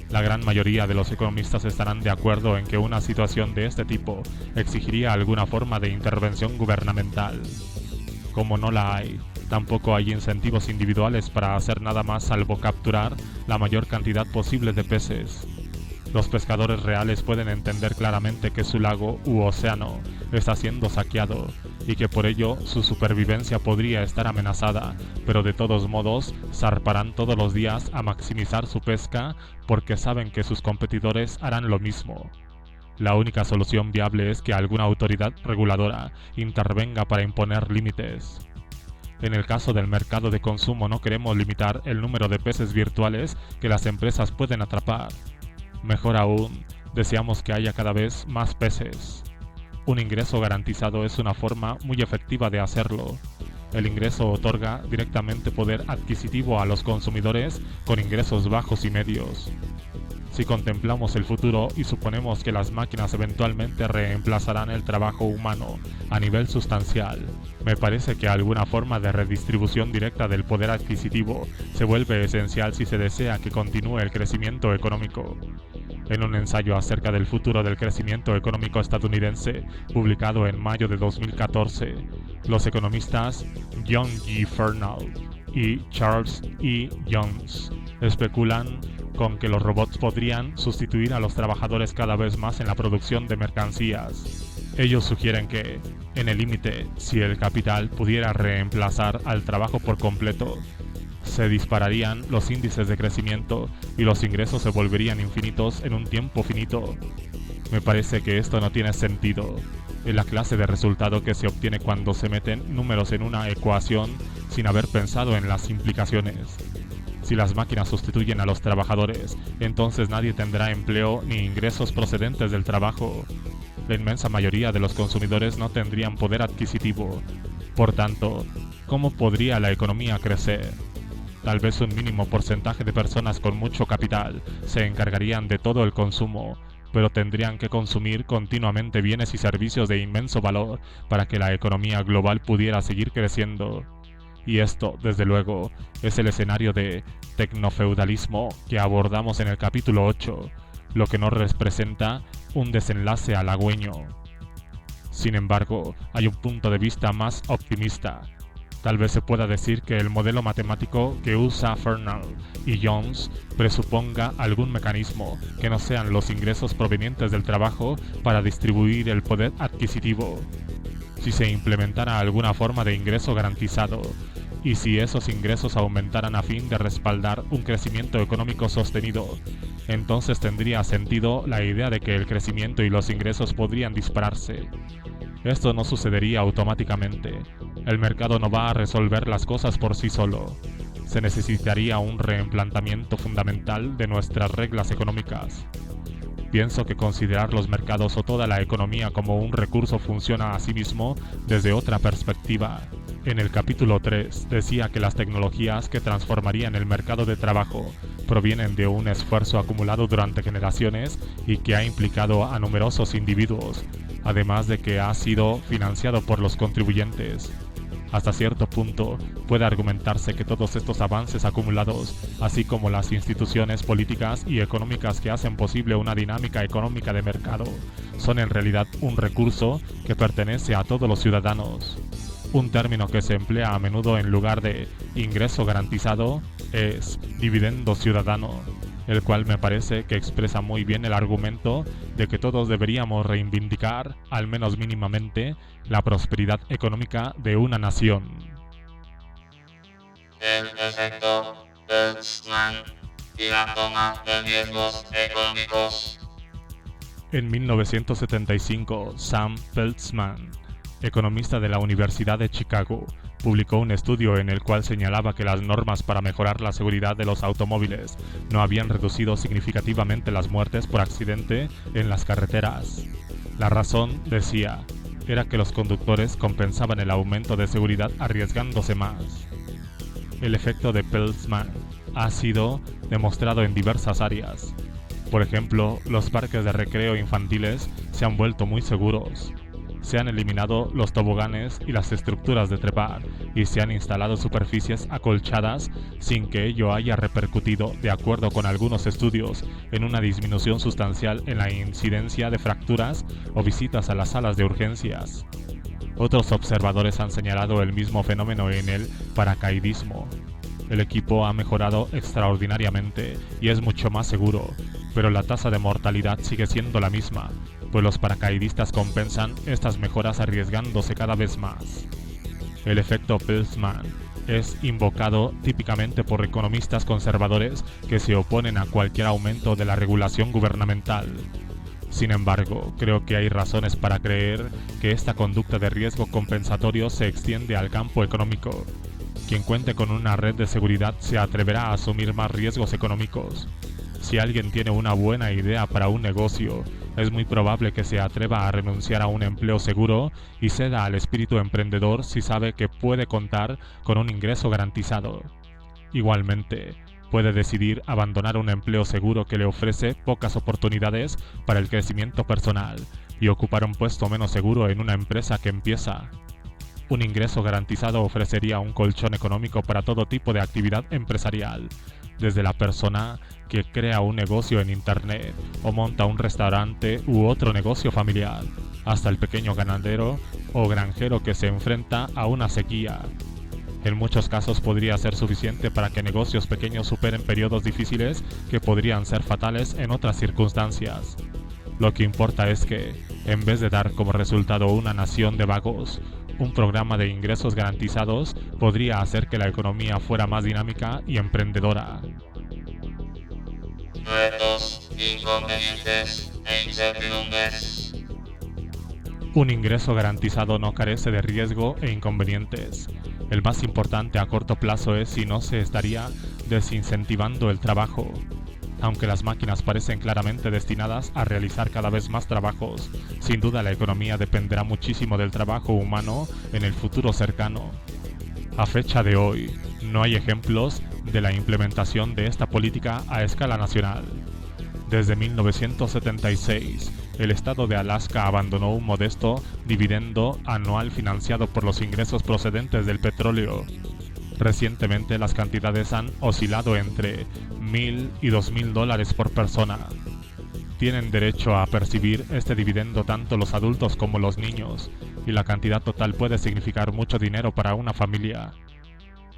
La gran mayoría de los economistas estarán de acuerdo en que una situación de este tipo exigiría alguna forma de intervención gubernamental. Como no la hay, tampoco hay incentivos individuales para hacer nada más salvo capturar la mayor cantidad posible de peces. Los pescadores reales pueden entender claramente que su lago u océano está siendo saqueado y que por ello su supervivencia podría estar amenazada, pero de todos modos zarparán todos los días a maximizar su pesca porque saben que sus competidores harán lo mismo. La única solución viable es que alguna autoridad reguladora intervenga para imponer límites. En el caso del mercado de consumo no queremos limitar el número de peces virtuales que las empresas pueden atrapar. Mejor aún, deseamos que haya cada vez más peces. Un ingreso garantizado es una forma muy efectiva de hacerlo. El ingreso otorga directamente poder adquisitivo a los consumidores con ingresos bajos y medios. Si contemplamos el futuro y suponemos que las máquinas eventualmente reemplazarán el trabajo humano a nivel sustancial, me parece que alguna forma de redistribución directa del poder adquisitivo se vuelve esencial si se desea que continúe el crecimiento económico. En un ensayo acerca del futuro del crecimiento económico estadounidense, publicado en mayo de 2014, los economistas John G. Fernald y Charles E. Jones especulan con que los robots podrían sustituir a los trabajadores cada vez más en la producción de mercancías. Ellos sugieren que, en el límite, si el capital pudiera reemplazar al trabajo por completo, se dispararían los índices de crecimiento y los ingresos se volverían infinitos en un tiempo finito. Me parece que esto no tiene sentido. Es la clase de resultado que se obtiene cuando se meten números en una ecuación sin haber pensado en las implicaciones. Si las máquinas sustituyen a los trabajadores, entonces nadie tendrá empleo ni ingresos procedentes del trabajo. La inmensa mayoría de los consumidores no tendrían poder adquisitivo. Por tanto, ¿cómo podría la economía crecer? Tal vez un mínimo porcentaje de personas con mucho capital se encargarían de todo el consumo, pero tendrían que consumir continuamente bienes y servicios de inmenso valor para que la economía global pudiera seguir creciendo. Y esto, desde luego, es el escenario de tecnofeudalismo que abordamos en el capítulo 8, lo que nos representa un desenlace halagüeño. Sin embargo, hay un punto de vista más optimista. Tal vez se pueda decir que el modelo matemático que usa Fernald y Jones presuponga algún mecanismo que no sean los ingresos provenientes del trabajo para distribuir el poder adquisitivo. Si se implementara alguna forma de ingreso garantizado, y si esos ingresos aumentaran a fin de respaldar un crecimiento económico sostenido, entonces tendría sentido la idea de que el crecimiento y los ingresos podrían dispararse. Esto no sucedería automáticamente. El mercado no va a resolver las cosas por sí solo. Se necesitaría un replanteamiento fundamental de nuestras reglas económicas. Pienso que considerar los mercados o toda la economía como un recurso funciona a sí mismo desde otra perspectiva. En el capítulo 3 decía que las tecnologías que transformarían el mercado de trabajo provienen de un esfuerzo acumulado durante generaciones y que ha implicado a numerosos individuos, además de que ha sido financiado por los contribuyentes. Hasta cierto punto, puede argumentarse que todos estos avances acumulados, así como las instituciones políticas y económicas que hacen posible una dinámica económica de mercado, son en realidad un recurso que pertenece a todos los ciudadanos. Un término que se emplea a menudo en lugar de ingreso garantizado es dividendo ciudadano, el cual me parece que expresa muy bien el argumento de que todos deberíamos reivindicar, al menos mínimamente, la prosperidad económica de una nación. El efecto Bertelsmann y la toma de riesgos económicos. En 1975, Sam Bertelsmann, economista de la Universidad de Chicago, publicó un estudio en el cual señalaba que las normas para mejorar la seguridad de los automóviles no habían reducido significativamente las muertes por accidente en las carreteras. La razón, decía, era que los conductores compensaban el aumento de seguridad arriesgándose más. El efecto de Bertelsmann ha sido demostrado en diversas áreas. Por ejemplo, los parques de recreo infantiles se han vuelto muy seguros. Se han eliminado los toboganes y las estructuras de trepar y se han instalado superficies acolchadas sin que ello haya repercutido, de acuerdo con algunos estudios, en una disminución sustancial en la incidencia de fracturas o visitas a las salas de urgencias. Otros observadores han señalado el mismo fenómeno en el paracaidismo. El equipo ha mejorado extraordinariamente y es mucho más seguro, pero la tasa de mortalidad sigue siendo la misma, pues los paracaidistas compensan estas mejoras arriesgándose cada vez más. El efecto Bertelsmann es invocado típicamente por economistas conservadores que se oponen a cualquier aumento de la regulación gubernamental. Sin embargo, creo que hay razones para creer que esta conducta de riesgo compensatorio se extiende al campo económico. Quien cuente con una red de seguridad se atreverá a asumir más riesgos económicos. Si alguien tiene una buena idea para un negocio, es muy probable que se atreva a renunciar a un empleo seguro y ceda al espíritu emprendedor si sabe que puede contar con un ingreso garantizado. Igualmente, puede decidir abandonar un empleo seguro que le ofrece pocas oportunidades para el crecimiento personal y ocupar un puesto menos seguro en una empresa que empieza. Un ingreso garantizado ofrecería un colchón económico para todo tipo de actividad empresarial, desde la persona que crea un negocio en internet o monta un restaurante u otro negocio familiar, hasta el pequeño ganadero o granjero que se enfrenta a una sequía. En muchos casos podría ser suficiente para que negocios pequeños superen periodos difíciles que podrían ser fatales en otras circunstancias. Lo que importa es que, en vez de dar como resultado una nación de vagos, un programa de ingresos garantizados podría hacer que la economía fuera más dinámica y emprendedora. Retos, inconvenientes e incertidumbres. Un ingreso garantizado no carece de riesgo e inconvenientes. El más importante a corto plazo es si no se estaría desincentivando el trabajo. Aunque las máquinas parecen claramente destinadas a realizar cada vez más trabajos, sin duda la economía dependerá muchísimo del trabajo humano en el futuro cercano. A fecha de hoy, no hay ejemplos de la implementación de esta política a escala nacional. Desde 1976, el estado de Alaska abandonó un modesto dividendo anual financiado por los ingresos procedentes del petróleo. Recientemente las cantidades han oscilado entre $1,000 y $2,000 por persona. Tienen derecho a percibir este dividendo tanto los adultos como los niños, y la cantidad total puede significar mucho dinero para una familia.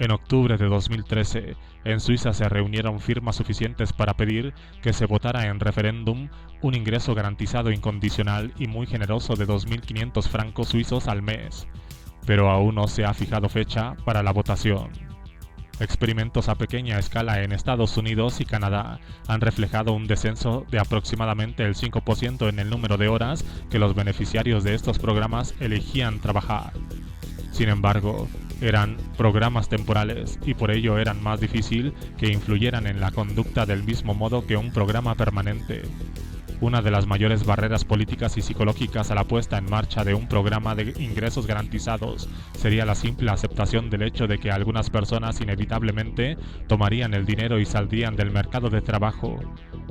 En octubre de 2013, en Suiza se reunieron firmas suficientes para pedir que se votara en referéndum un ingreso garantizado incondicional y muy generoso de 2.500 francos suizos al mes, pero aún no se ha fijado fecha para la votación. Experimentos a pequeña escala en Estados Unidos y Canadá han reflejado un descenso de aproximadamente el 5% en el número de horas que los beneficiarios de estos programas elegían trabajar. Sin embargo, eran programas temporales y por ello eran más difícil que influyeran en la conducta del mismo modo que un programa permanente. Una de las mayores barreras políticas y psicológicas a la puesta en marcha de un programa de ingresos garantizados sería la simple aceptación del hecho de que algunas personas inevitablemente tomarían el dinero y saldrían del mercado de trabajo.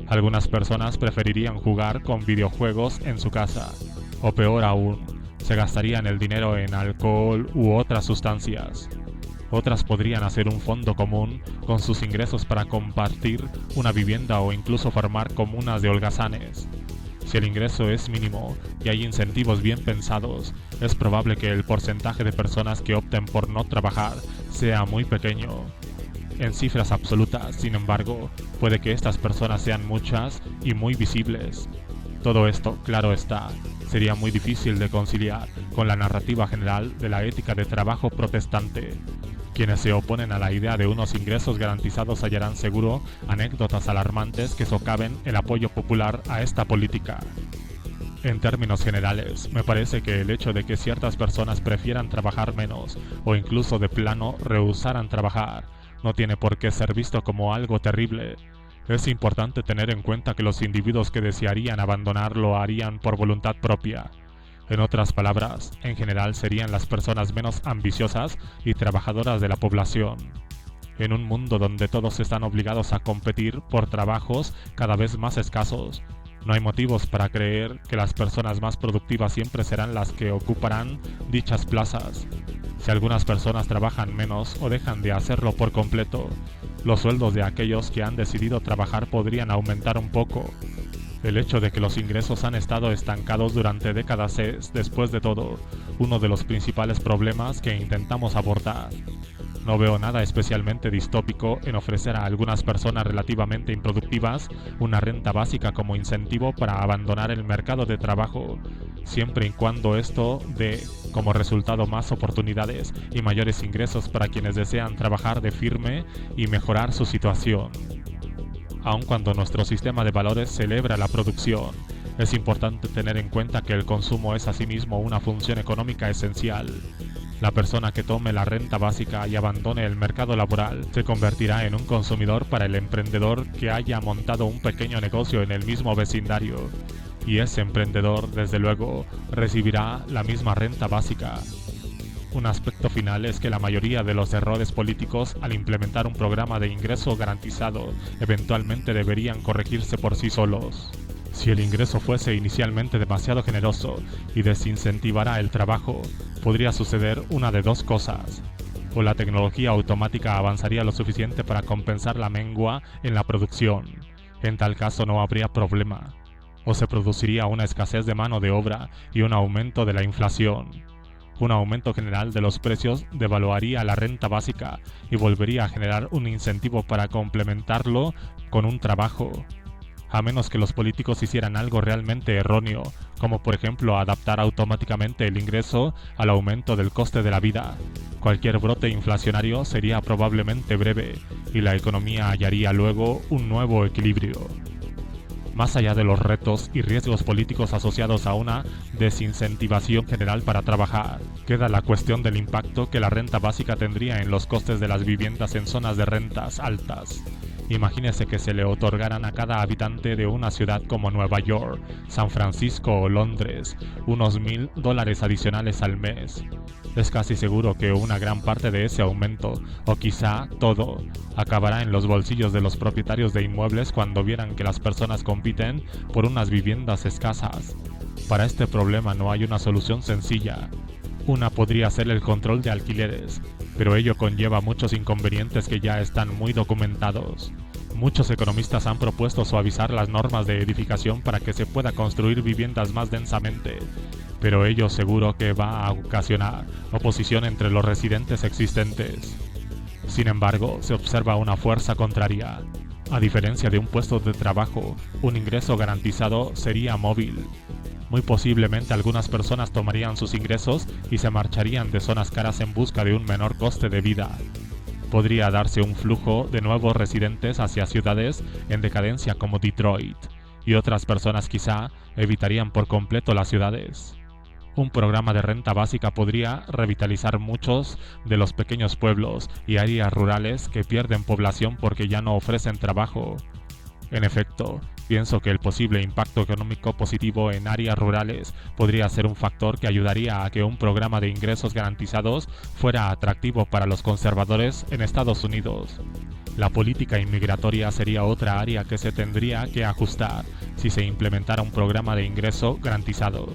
Algunas personas preferirían jugar con videojuegos en su casa, o peor aún, se gastarían el dinero en alcohol u otras sustancias. Otras podrían hacer un fondo común con sus ingresos para compartir una vivienda o incluso formar comunas de holgazanes. Si el ingreso es mínimo y hay incentivos bien pensados, es probable que el porcentaje de personas que opten por no trabajar sea muy pequeño. En cifras absolutas, sin embargo, puede que estas personas sean muchas y muy visibles. Todo esto, claro está, sería muy difícil de conciliar con la narrativa general de la ética de trabajo protestante. Quienes se oponen a la idea de unos ingresos garantizados hallarán seguro anécdotas alarmantes que socaven el apoyo popular a esta política. En términos generales, me parece que el hecho de que ciertas personas prefieran trabajar menos o incluso de plano rehusaran trabajar no tiene por qué ser visto como algo terrible. Es importante tener en cuenta que los individuos que desearían abandonar lo harían por voluntad propia. En otras palabras, en general serían las personas menos ambiciosas y trabajadoras de la población. En un mundo donde todos están obligados a competir por trabajos cada vez más escasos, no hay motivos para creer que las personas más productivas siempre serán las que ocuparán dichas plazas. Si algunas personas trabajan menos o dejan de hacerlo por completo, los sueldos de aquellos que han decidido trabajar podrían aumentar un poco. El hecho de que los ingresos han estado estancados durante décadas es, después de todo, uno de los principales problemas que intentamos abordar. No veo nada especialmente distópico en ofrecer a algunas personas relativamente improductivas una renta básica como incentivo para abandonar el mercado de trabajo, siempre y cuando esto dé como resultado más oportunidades y mayores ingresos para quienes desean trabajar de firme y mejorar su situación. Aun cuando nuestro sistema de valores celebra la producción, es importante tener en cuenta que el consumo es asimismo una función económica esencial. La persona que tome la renta básica y abandone el mercado laboral se convertirá en un consumidor para el emprendedor que haya montado un pequeño negocio en el mismo vecindario, y ese emprendedor, desde luego, recibirá la misma renta básica. Un aspecto final es que la mayoría de los errores políticos al implementar un programa de ingreso garantizado eventualmente deberían corregirse por sí solos. Si el ingreso fuese inicialmente demasiado generoso y desincentivara el trabajo, podría suceder una de dos cosas. O la tecnología automática avanzaría lo suficiente para compensar la mengua en la producción. En tal caso no habría problema. O se produciría una escasez de mano de obra y un aumento de la inflación. Un aumento general de los precios devaluaría la renta básica y volvería a generar un incentivo para complementarlo con un trabajo. A menos que los políticos hicieran algo realmente erróneo, como por ejemplo adaptar automáticamente el ingreso al aumento del coste de la vida. Cualquier brote inflacionario sería probablemente breve y la economía hallaría luego un nuevo equilibrio. Más allá de los retos y riesgos políticos asociados a una desincentivación general para trabajar, queda la cuestión del impacto que la renta básica tendría en los costes de las viviendas en zonas de rentas altas. Imagínese que se le otorgaran a cada habitante de una ciudad como Nueva York, San Francisco o Londres unos $1,000 adicionales al mes. Es casi seguro que una gran parte de ese aumento, o quizá todo, acabará en los bolsillos de los propietarios de inmuebles cuando vieran que las personas compiten por unas viviendas escasas. Para este problema no hay una solución sencilla. Una podría ser el control de alquileres, pero ello conlleva muchos inconvenientes que ya están muy documentados. Muchos economistas han propuesto suavizar las normas de edificación para que se pueda construir viviendas más densamente, pero ello seguro que va a ocasionar oposición entre los residentes existentes. Sin embargo, se observa una fuerza contraria. A diferencia de un puesto de trabajo, un ingreso garantizado sería móvil. Muy posiblemente algunas personas tomarían sus ingresos y se marcharían de zonas caras en busca de un menor coste de vida. Podría darse un flujo de nuevos residentes hacia ciudades en decadencia como Detroit, y otras personas quizá evitarían por completo las ciudades. Un programa de renta básica podría revitalizar muchos de los pequeños pueblos y áreas rurales que pierden población porque ya no ofrecen trabajo. En efecto, pienso que el posible impacto económico positivo en áreas rurales podría ser un factor que ayudaría a que un programa de ingresos garantizados fuera atractivo para los conservadores en Estados Unidos. La política inmigratoria sería otra área que se tendría que ajustar si se implementara un programa de ingreso garantizado.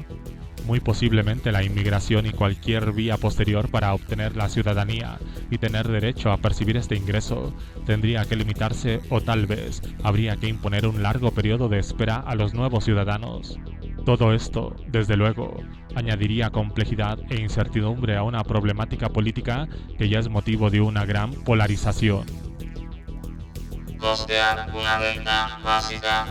Muy posiblemente la inmigración y cualquier vía posterior para obtener la ciudadanía y tener derecho a percibir este ingreso tendría que limitarse o tal vez habría que imponer un largo periodo de espera a los nuevos ciudadanos. Todo esto, desde luego, añadiría complejidad e incertidumbre a una problemática política que ya es motivo de una gran polarización. Costear una renta básica.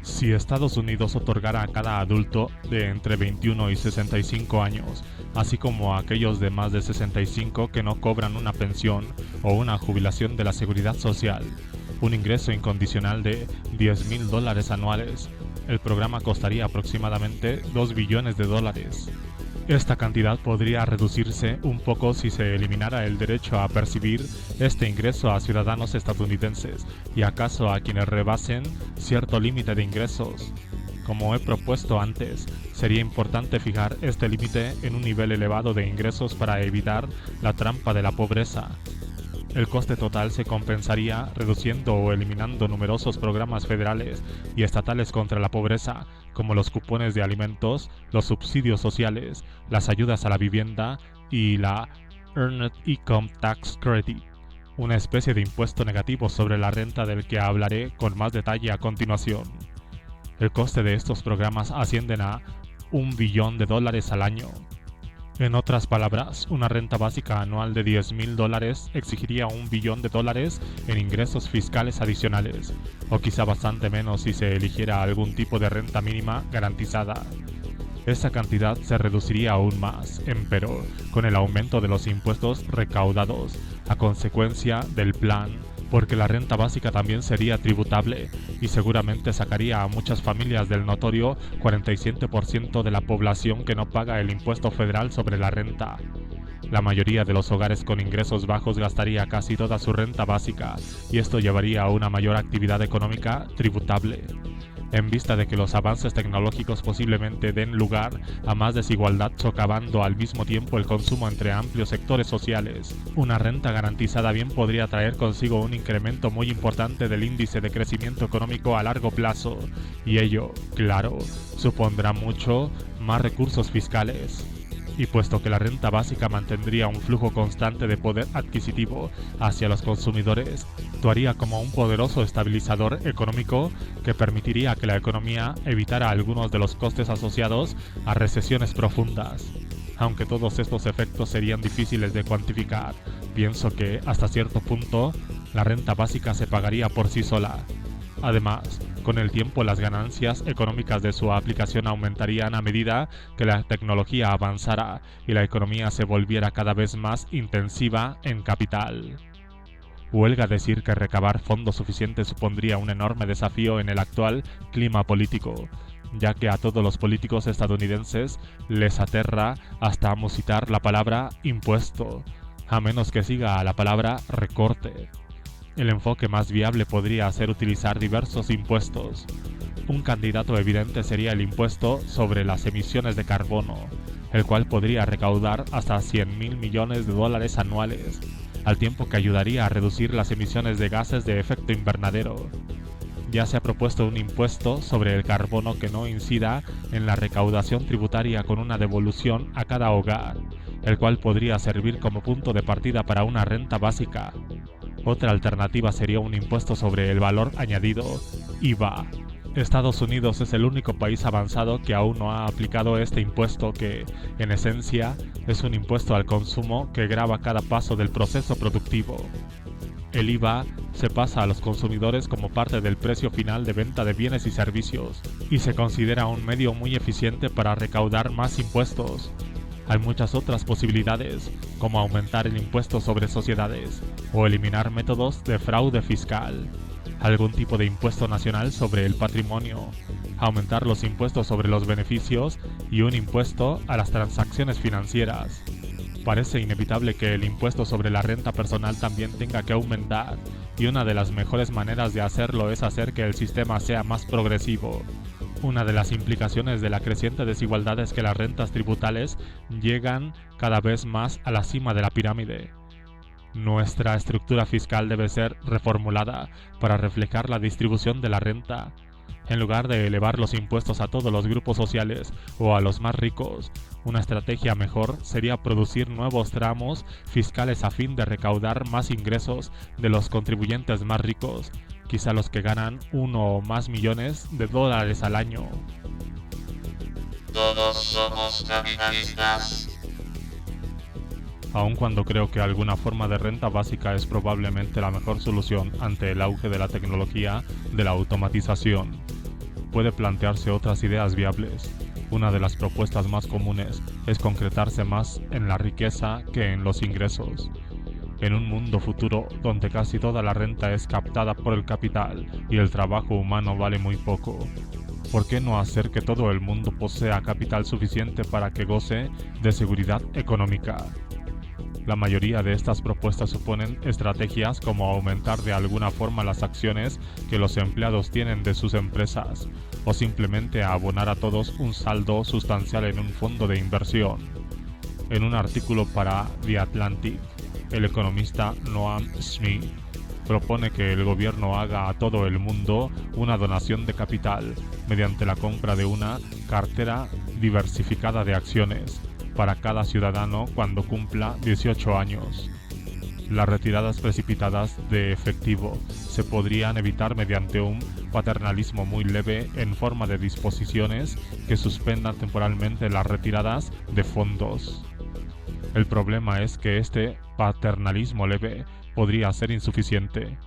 Si Estados Unidos otorgara a cada adulto de entre 21 y 65 años, así como a aquellos de más de 65 que no cobran una pensión o una jubilación de la Seguridad Social, un ingreso incondicional de $10,000 anuales, el programa costaría aproximadamente $2 billones. Esta cantidad podría reducirse un poco si se eliminara el derecho a percibir este ingreso a ciudadanos estadounidenses y acaso a quienes rebasen cierto límite de ingresos. Como he propuesto antes, sería importante fijar este límite en un nivel elevado de ingresos para evitar la trampa de la pobreza. El coste total se compensaría reduciendo o eliminando numerosos programas federales y estatales contra la pobreza, como los cupones de alimentos, los subsidios sociales, las ayudas a la vivienda y la Earned Income Tax Credit, una especie de impuesto negativo sobre la renta del que hablaré con más detalle a continuación. El coste de estos programas ascienden a $1 billón al año. En otras palabras, una renta básica anual de $10,000 exigiría $1 billón en ingresos fiscales adicionales, o quizá bastante menos si se eligiera algún tipo de renta mínima garantizada. Esa cantidad se reduciría aún más, empero, con el aumento de los impuestos recaudados, a consecuencia del plan, porque la renta básica también sería tributable y seguramente sacaría a muchas familias del notorio 47% de la población que no paga el impuesto federal sobre la renta. La mayoría de los hogares con ingresos bajos gastaría casi toda su renta básica y esto llevaría a una mayor actividad económica tributable. En vista de que los avances tecnológicos posiblemente den lugar a más desigualdad socavando al mismo tiempo el consumo entre amplios sectores sociales, una renta garantizada bien podría traer consigo un incremento muy importante del índice de crecimiento económico a largo plazo, y ello, claro, supondrá mucho más recursos fiscales. Y puesto que la renta básica mantendría un flujo constante de poder adquisitivo hacia los consumidores, actuaría como un poderoso estabilizador económico que permitiría que la economía evitara algunos de los costes asociados a recesiones profundas. Aunque todos estos efectos serían difíciles de cuantificar, pienso que, hasta cierto punto, la renta básica se pagaría por sí sola. Además, con el tiempo las ganancias económicas de su aplicación aumentarían a medida que la tecnología avanzara y la economía se volviera cada vez más intensiva en capital. Huelga decir que recabar fondos suficientes supondría un enorme desafío en el actual clima político, ya que a todos los políticos estadounidenses les aterra hasta musitar la palabra impuesto, a menos que siga a la palabra recorte. El enfoque más viable podría ser utilizar diversos impuestos. Un candidato evidente sería el impuesto sobre las emisiones de carbono, el cual podría recaudar hasta $100.000 millones anuales, al tiempo que ayudaría a reducir las emisiones de gases de efecto invernadero. Ya se ha propuesto un impuesto sobre el carbono que no incida en la recaudación tributaria con una devolución a cada hogar, el cual podría servir como punto de partida para una renta básica. Otra alternativa sería un impuesto sobre el valor añadido, IVA. Estados Unidos es el único país avanzado que aún no ha aplicado este impuesto que, en esencia, es un impuesto al consumo que grava cada paso del proceso productivo. El IVA se pasa a los consumidores como parte del precio final de venta de bienes y servicios, y se considera un medio muy eficiente para recaudar más impuestos. Hay muchas otras posibilidades, como aumentar el impuesto sobre sociedades, o eliminar métodos de fraude fiscal, algún tipo de impuesto nacional sobre el patrimonio, aumentar los impuestos sobre los beneficios y un impuesto a las transacciones financieras. Parece inevitable que el impuesto sobre la renta personal también tenga que aumentar, y una de las mejores maneras de hacerlo es hacer que el sistema sea más progresivo. Una de las implicaciones de la creciente desigualdad es que las rentas tributales llegan cada vez más a la cima de la pirámide. Nuestra estructura fiscal debe ser reformulada para reflejar la distribución de la renta. En lugar de elevar los impuestos a todos los grupos sociales o a los más ricos, una estrategia mejor sería producir nuevos tramos fiscales a fin de recaudar más ingresos de los contribuyentes más ricos, quizá los que ganan $1 o más millones al año. Todos somos capitalistas. Aun cuando creo que alguna forma de renta básica es probablemente la mejor solución ante el auge de la tecnología de la automatización, puede plantearse otras ideas viables. Una de las propuestas más comunes es concretarse más en la riqueza que en los ingresos. En un mundo futuro donde casi toda la renta es captada por el capital y el trabajo humano vale muy poco, ¿por qué no hacer que todo el mundo posea capital suficiente para que goce de seguridad económica? La mayoría de estas propuestas suponen estrategias como aumentar de alguna forma las acciones que los empleados tienen de sus empresas, o simplemente abonar a todos un saldo sustancial en un fondo de inversión. En un artículo para The Atlantic, el economista Noam Smith propone que el gobierno haga a todo el mundo una donación de capital mediante la compra de una cartera diversificada de acciones para cada ciudadano cuando cumpla 18 años. Las retiradas precipitadas de efectivo se podrían evitar mediante un paternalismo muy leve en forma de disposiciones que suspendan temporalmente las retiradas de fondos. El problema es que este paternalismo leve podría ser insuficiente.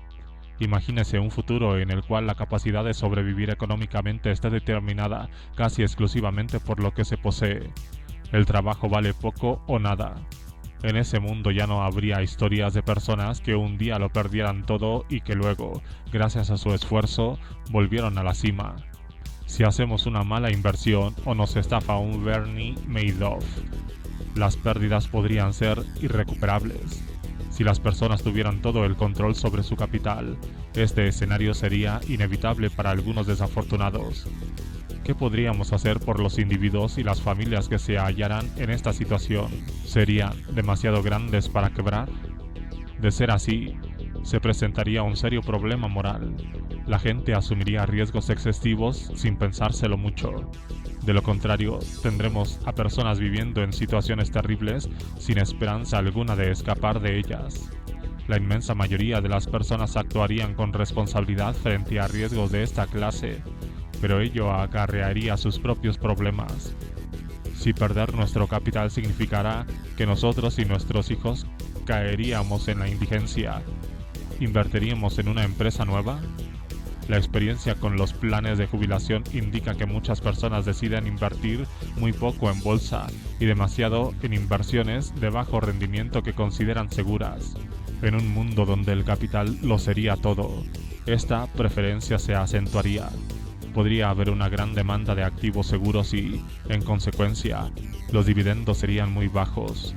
Imagínese un futuro en el cual la capacidad de sobrevivir económicamente esté determinada casi exclusivamente por lo que se posee. El trabajo vale poco o nada. En ese mundo ya no habría historias de personas que un día lo perdieran todo y que luego, gracias a su esfuerzo, volvieron a la cima. Si hacemos una mala inversión o nos estafa un Bernie Madoff, las pérdidas podrían ser irrecuperables. Si las personas tuvieran todo el control sobre su capital, este escenario sería inevitable para algunos desafortunados. ¿Qué podríamos hacer por los individuos y las familias que se hallaran en esta situación? ¿Serían demasiado grandes para quebrar? De ser así, se presentaría un serio problema moral. La gente asumiría riesgos excesivos sin pensárselo mucho. De lo contrario, tendremos a personas viviendo en situaciones terribles sin esperanza alguna de escapar de ellas. La inmensa mayoría de las personas actuarían con responsabilidad frente a riesgos de esta clase, pero ello acarrearía sus propios problemas. Si perder nuestro capital significará que nosotros y nuestros hijos caeríamos en la indigencia, ¿invertiríamos en una empresa nueva? La experiencia con los planes de jubilación indica que muchas personas deciden invertir muy poco en bolsa y demasiado en inversiones de bajo rendimiento que consideran seguras. En un mundo donde el capital lo sería todo, esta preferencia se acentuaría. Podría haber una gran demanda de activos seguros y, en consecuencia, los dividendos serían muy bajos.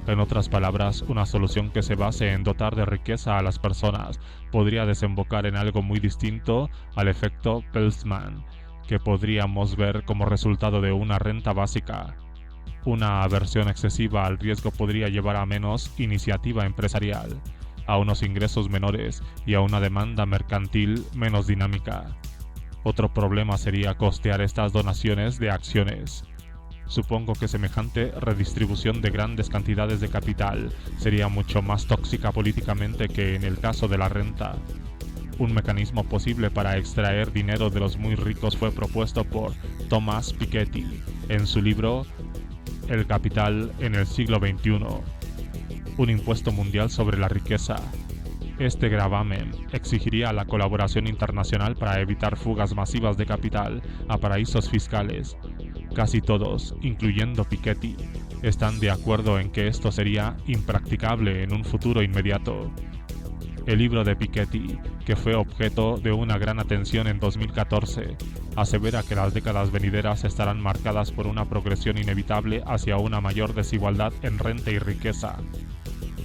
En otras palabras, una solución que se base en dotar de riqueza a las personas podría desembocar en algo muy distinto al efecto Peltzman, que podríamos ver como resultado de una renta básica. Una aversión excesiva al riesgo podría llevar a menos iniciativa empresarial, a unos ingresos menores y a una demanda mercantil menos dinámica. Otro problema sería costear estas donaciones de acciones. Supongo que semejante redistribución de grandes cantidades de capital sería mucho más tóxica políticamente que en el caso de la renta. Un mecanismo posible para extraer dinero de los muy ricos fue propuesto por Thomas Piketty en su libro El capital en el siglo XXI. Un impuesto mundial sobre la riqueza. Este gravamen exigiría la colaboración internacional para evitar fugas masivas de capital a paraísos fiscales. Casi todos, incluyendo Piketty, están de acuerdo en que esto sería impracticable en un futuro inmediato. El libro de Piketty, que fue objeto de una gran atención en 2014, asevera que las décadas venideras estarán marcadas por una progresión inevitable hacia una mayor desigualdad en renta y riqueza.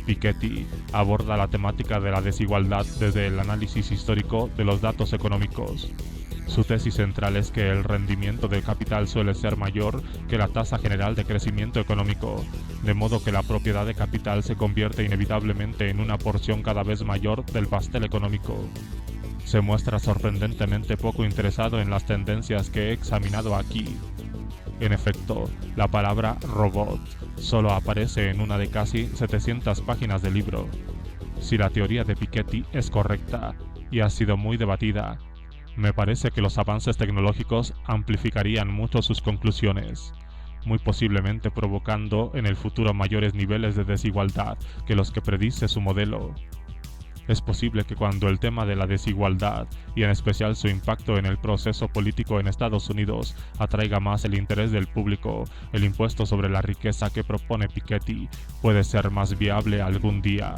Piketty aborda la temática de la desigualdad desde el análisis histórico de los datos económicos. Su tesis central es que el rendimiento del capital suele ser mayor que la tasa general de crecimiento económico, de modo que la propiedad de capital se convierte inevitablemente en una porción cada vez mayor del pastel económico. Se muestra sorprendentemente poco interesado en las tendencias que he examinado aquí. En efecto, la palabra robot solo aparece en una de casi 700 páginas del libro. Si la teoría de Piketty es correcta y ha sido muy debatida, me parece que los avances tecnológicos amplificarían mucho sus conclusiones, muy posiblemente provocando en el futuro mayores niveles de desigualdad que los que predice su modelo. Es posible que cuando el tema de la desigualdad, y en especial su impacto en el proceso político en Estados Unidos, atraiga más el interés del público, el impuesto sobre la riqueza que propone Piketty puede ser más viable algún día.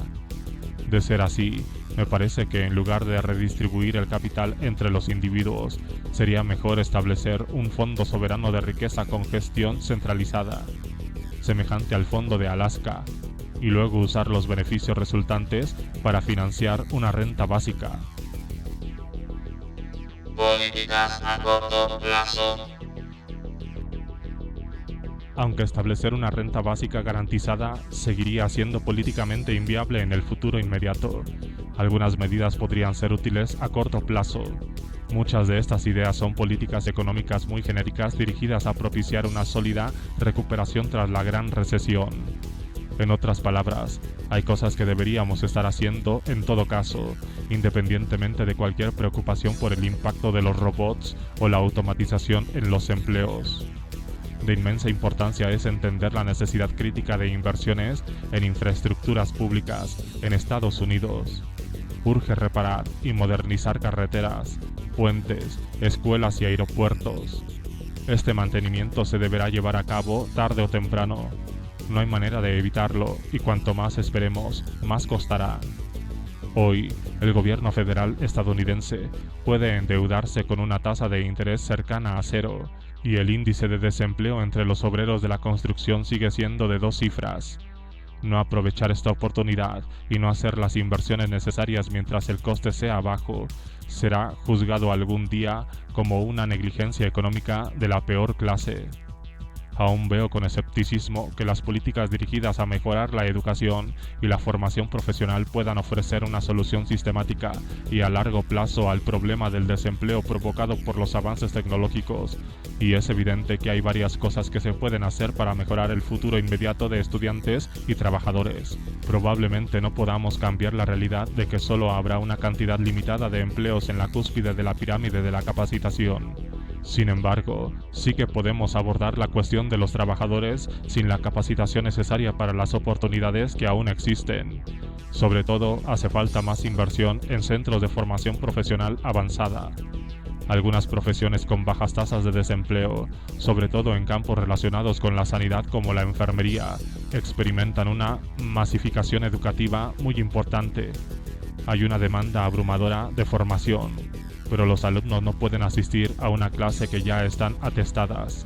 De ser así, me parece que en lugar de redistribuir el capital entre los individuos, sería mejor establecer un fondo soberano de riqueza con gestión centralizada, semejante al fondo de Alaska, y luego usar los beneficios resultantes para financiar una renta básica. Políticas a corto plazo. Aunque establecer una renta básica garantizada seguiría siendo políticamente inviable en el futuro inmediato, algunas medidas podrían ser útiles a corto plazo. Muchas de estas ideas son políticas económicas muy genéricas dirigidas a propiciar una sólida recuperación tras la gran recesión. En otras palabras, hay cosas que deberíamos estar haciendo en todo caso, independientemente de cualquier preocupación por el impacto de los robots o la automatización en los empleos. De inmensa importancia es entender la necesidad crítica de inversiones en infraestructuras públicas en Estados Unidos. Urge reparar y modernizar carreteras, puentes, escuelas y aeropuertos. Este mantenimiento se deberá llevar a cabo tarde o temprano. No hay manera de evitarlo y cuanto más esperemos, más costará. Hoy, el gobierno federal estadounidense puede endeudarse con una tasa de interés cercana a cero, y el índice de desempleo entre los obreros de la construcción sigue siendo de 2 cifras. No aprovechar esta oportunidad y no hacer las inversiones necesarias mientras el coste sea bajo, será juzgado algún día como una negligencia económica de la peor clase. Aún veo con escepticismo que las políticas dirigidas a mejorar la educación y la formación profesional puedan ofrecer una solución sistemática y a largo plazo al problema del desempleo provocado por los avances tecnológicos, y es evidente que hay varias cosas que se pueden hacer para mejorar el futuro inmediato de estudiantes y trabajadores. Probablemente no podamos cambiar la realidad de que solo habrá una cantidad limitada de empleos en la cúspide de la pirámide de la capacitación. Sin embargo, sí que podemos abordar la cuestión de los trabajadores sin la capacitación necesaria para las oportunidades que aún existen. Sobre todo, hace falta más inversión en centros de formación profesional avanzada. Algunas profesiones con bajas tasas de desempleo, sobre todo en campos relacionados con la sanidad como la enfermería, experimentan una masificación educativa muy importante. Hay una demanda abrumadora de formación, pero los alumnos no pueden asistir a una clase que ya están atestadas.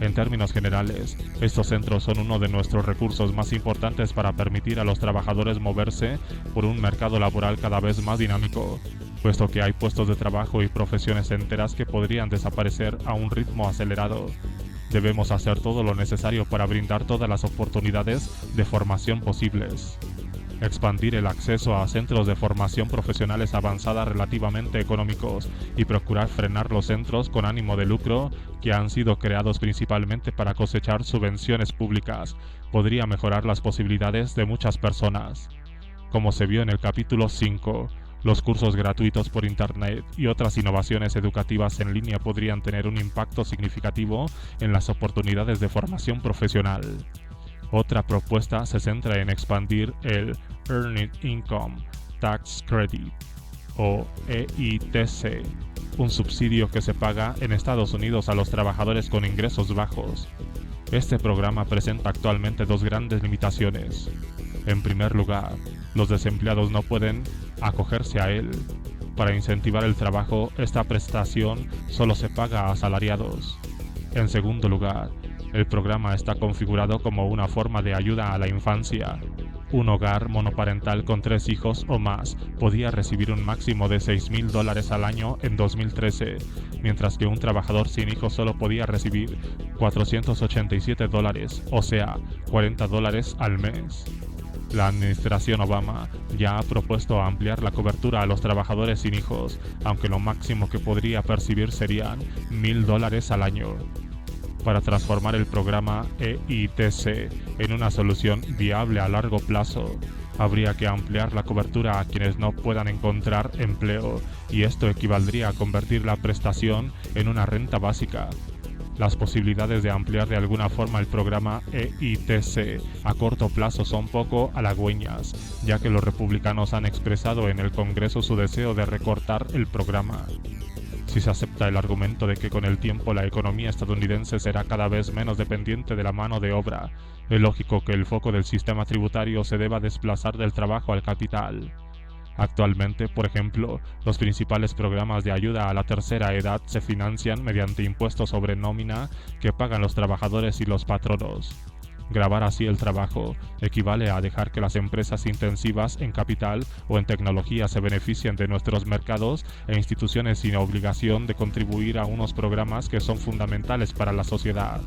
En términos generales, estos centros son uno de nuestros recursos más importantes para permitir a los trabajadores moverse por un mercado laboral cada vez más dinámico, puesto que hay puestos de trabajo y profesiones enteras que podrían desaparecer a un ritmo acelerado. Debemos hacer todo lo necesario para brindar todas las oportunidades de formación posibles. Expandir el acceso a centros de formación profesionales avanzada relativamente económicos y procurar frenar los centros con ánimo de lucro que han sido creados principalmente para cosechar subvenciones públicas podría mejorar las posibilidades de muchas personas. Como se vio en el capítulo 5, los cursos gratuitos por Internet y otras innovaciones educativas en línea podrían tener un impacto significativo en las oportunidades de formación profesional. Otra propuesta se centra en expandir el Earned Income Tax Credit, o EITC, un subsidio que se paga en Estados Unidos a los trabajadores con ingresos bajos. Este programa presenta actualmente dos grandes limitaciones. En primer lugar, los desempleados no pueden acogerse a él. Para incentivar el trabajo, esta prestación solo se paga a asalariados. En segundo lugar, el programa está configurado como una forma de ayuda a la infancia. Un hogar monoparental con 3 hijos o más podía recibir un máximo de $6,000 al año en 2013, mientras que un trabajador sin hijos solo podía recibir $487, o sea, $40 al mes. La administración Obama ya ha propuesto ampliar la cobertura a los trabajadores sin hijos, aunque lo máximo que podría percibir serían $1,000 al año. Para transformar el programa EITC en una solución viable a largo plazo, habría que ampliar la cobertura a quienes no puedan encontrar empleo, y esto equivaldría a convertir la prestación en una renta básica. Las posibilidades de ampliar de alguna forma el programa EITC a corto plazo son poco halagüeñas, ya que los republicanos han expresado en el Congreso su deseo de recortar el programa. Si se acepta el argumento de que con el tiempo la economía estadounidense será cada vez menos dependiente de la mano de obra, es lógico que el foco del sistema tributario se deba desplazar del trabajo al capital. Actualmente, por ejemplo, los principales programas de ayuda a la tercera edad se financian mediante impuestos sobre nómina que pagan los trabajadores y los patronos. Gravar así el trabajo equivale a dejar que las empresas intensivas en capital o en tecnología se beneficien de nuestros mercados e instituciones sin obligación de contribuir a unos programas que son fundamentales para la sociedad.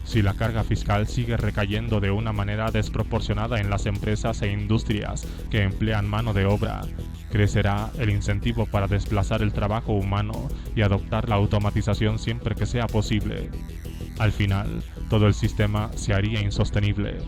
Si la carga fiscal sigue recayendo de una manera desproporcionada en las empresas e industrias que emplean mano de obra, crecerá el incentivo para desplazar el trabajo humano y adoptar la automatización siempre que sea posible. Al final, todo el sistema se haría insostenible.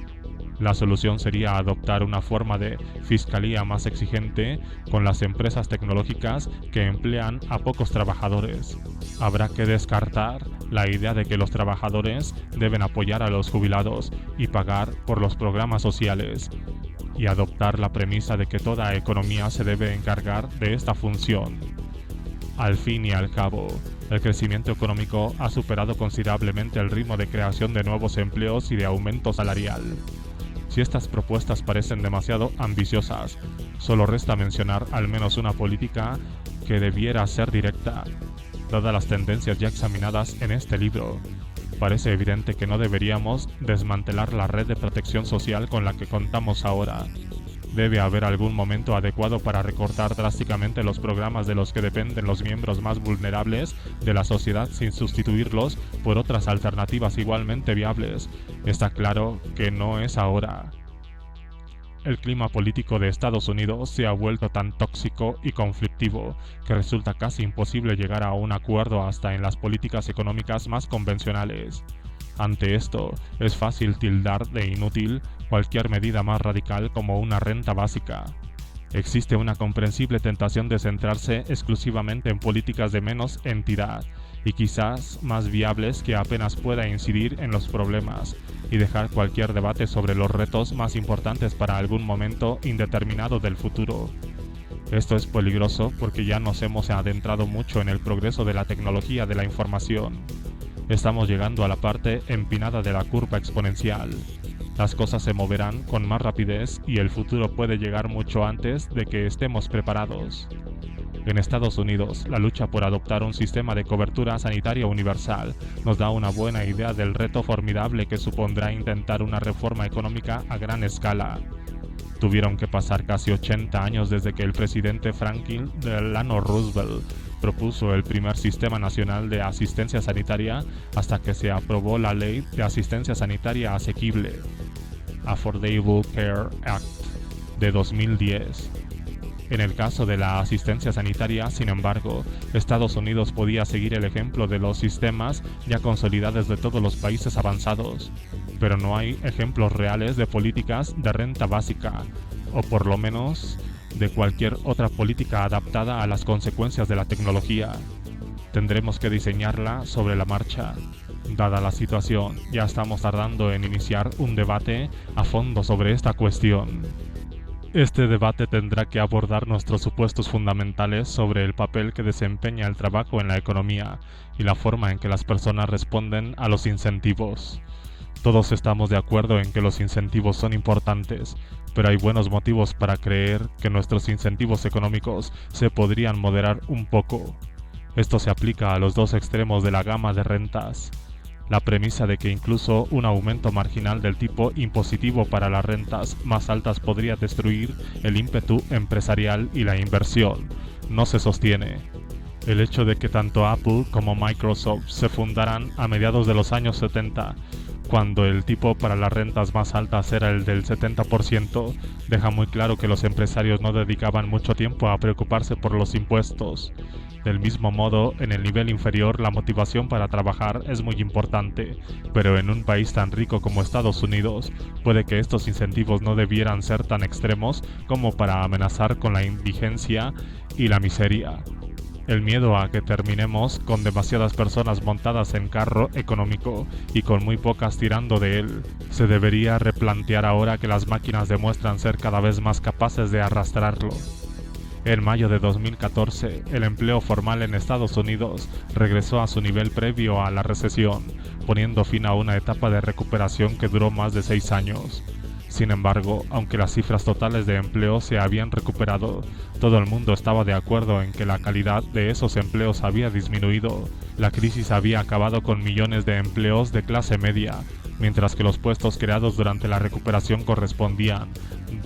La solución sería adoptar una forma de fiscalía más exigente con las empresas tecnológicas que emplean a pocos trabajadores. Habrá que descartar la idea de que los trabajadores deben apoyar a los jubilados y pagar por los programas sociales, y adoptar la premisa de que toda economía se debe encargar de esta función. Al fin y al cabo, el crecimiento económico ha superado considerablemente el ritmo de creación de nuevos empleos y de aumento salarial. Si estas propuestas parecen demasiado ambiciosas, solo resta mencionar al menos una política que debiera ser directa. Dadas las tendencias ya examinadas en este libro, parece evidente que no deberíamos desmantelar la red de protección social con la que contamos ahora. Debe haber algún momento adecuado para recortar drásticamente los programas de los que dependen los miembros más vulnerables de la sociedad sin sustituirlos por otras alternativas igualmente viables. Está claro que no es ahora. El clima político de Estados Unidos se ha vuelto tan tóxico y conflictivo que resulta casi imposible llegar a un acuerdo hasta en las políticas económicas más convencionales. Ante esto, es fácil tildar de inútil cualquier medida más radical como una renta básica. Existe una comprensible tentación de centrarse exclusivamente en políticas de menos entidad, y quizás más viables que apenas pueda incidir en los problemas y dejar cualquier debate sobre los retos más importantes para algún momento indeterminado del futuro. Esto es peligroso porque ya nos hemos adentrado mucho en el progreso de la tecnología de la información. Estamos llegando a la parte empinada de la curva exponencial. Las cosas se moverán con más rapidez y el futuro puede llegar mucho antes de que estemos preparados. En Estados Unidos, la lucha por adoptar un sistema de cobertura sanitaria universal nos da una buena idea del reto formidable que supondrá intentar una reforma económica a gran escala. Tuvieron que pasar casi 80 años desde que el presidente Franklin Delano Roosevelt propuso el primer Sistema Nacional de Asistencia Sanitaria hasta que se aprobó la Ley de Asistencia Sanitaria Asequible, Affordable Care Act, de 2010. En el caso de la asistencia sanitaria, sin embargo, Estados Unidos podía seguir el ejemplo de los sistemas ya consolidados de todos los países avanzados, pero no hay ejemplos reales de políticas de renta básica, o por lo menos de cualquier otra política adaptada a las consecuencias de la tecnología. Tendremos que diseñarla sobre la marcha. Dada la situación, ya estamos tardando en iniciar un debate a fondo sobre esta cuestión. Este debate tendrá que abordar nuestros supuestos fundamentales sobre el papel que desempeña el trabajo en la economía y la forma en que las personas responden a los incentivos. Todos estamos de acuerdo en que los incentivos son importantes, pero hay buenos motivos para creer que nuestros incentivos económicos se podrían moderar un poco. Esto se aplica a los dos extremos de la gama de rentas. La premisa de que incluso un aumento marginal del tipo impositivo para las rentas más altas podría destruir el ímpetu empresarial y la inversión no se sostiene. El hecho de que tanto Apple como Microsoft se fundaran a mediados de los años 70, cuando el tipo para las rentas más altas era el del 70%, deja muy claro que los empresarios no dedicaban mucho tiempo a preocuparse por los impuestos. Del mismo modo, en el nivel inferior la motivación para trabajar es muy importante, pero en un país tan rico como Estados Unidos, puede que estos incentivos no debieran ser tan extremos como para amenazar con la indigencia y la miseria. El miedo a que terminemos con demasiadas personas montadas en carro económico y con muy pocas tirando de él, se debería replantear ahora que las máquinas demuestran ser cada vez más capaces de arrastrarlo. En mayo de 2014, el empleo formal en Estados Unidos regresó a su nivel previo a la recesión, poniendo fin a una etapa de recuperación que duró más de 6 años. Sin embargo, aunque las cifras totales de empleo se habían recuperado, todo el mundo estaba de acuerdo en que la calidad de esos empleos había disminuido. La crisis había acabado con millones de empleos de clase media, mientras que los puestos creados durante la recuperación correspondían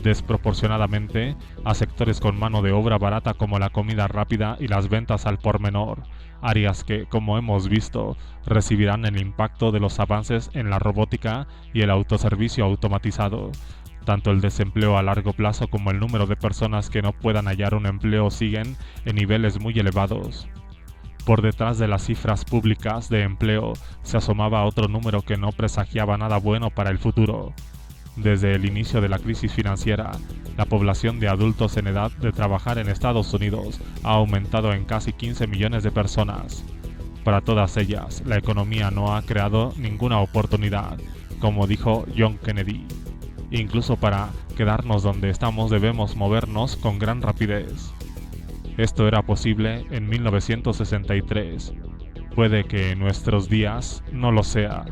desproporcionadamente a sectores con mano de obra barata como la comida rápida y las ventas al por menor, áreas que, como hemos visto, recibirán el impacto de los avances en la robótica y el autoservicio automatizado. Tanto el desempleo a largo plazo como el número de personas que no puedan hallar un empleo siguen en niveles muy elevados. Por detrás de las cifras públicas de empleo se asomaba otro número que no presagiaba nada bueno para el futuro. Desde el inicio de la crisis financiera, la población de adultos en edad de trabajar en Estados Unidos ha aumentado en casi 15 millones de personas. Para todas ellas, la economía no ha creado ninguna oportunidad, como dijo John Kennedy. Incluso para quedarnos donde estamos debemos movernos con gran rapidez. Esto era posible en 1963. Puede que en nuestros días no lo sea.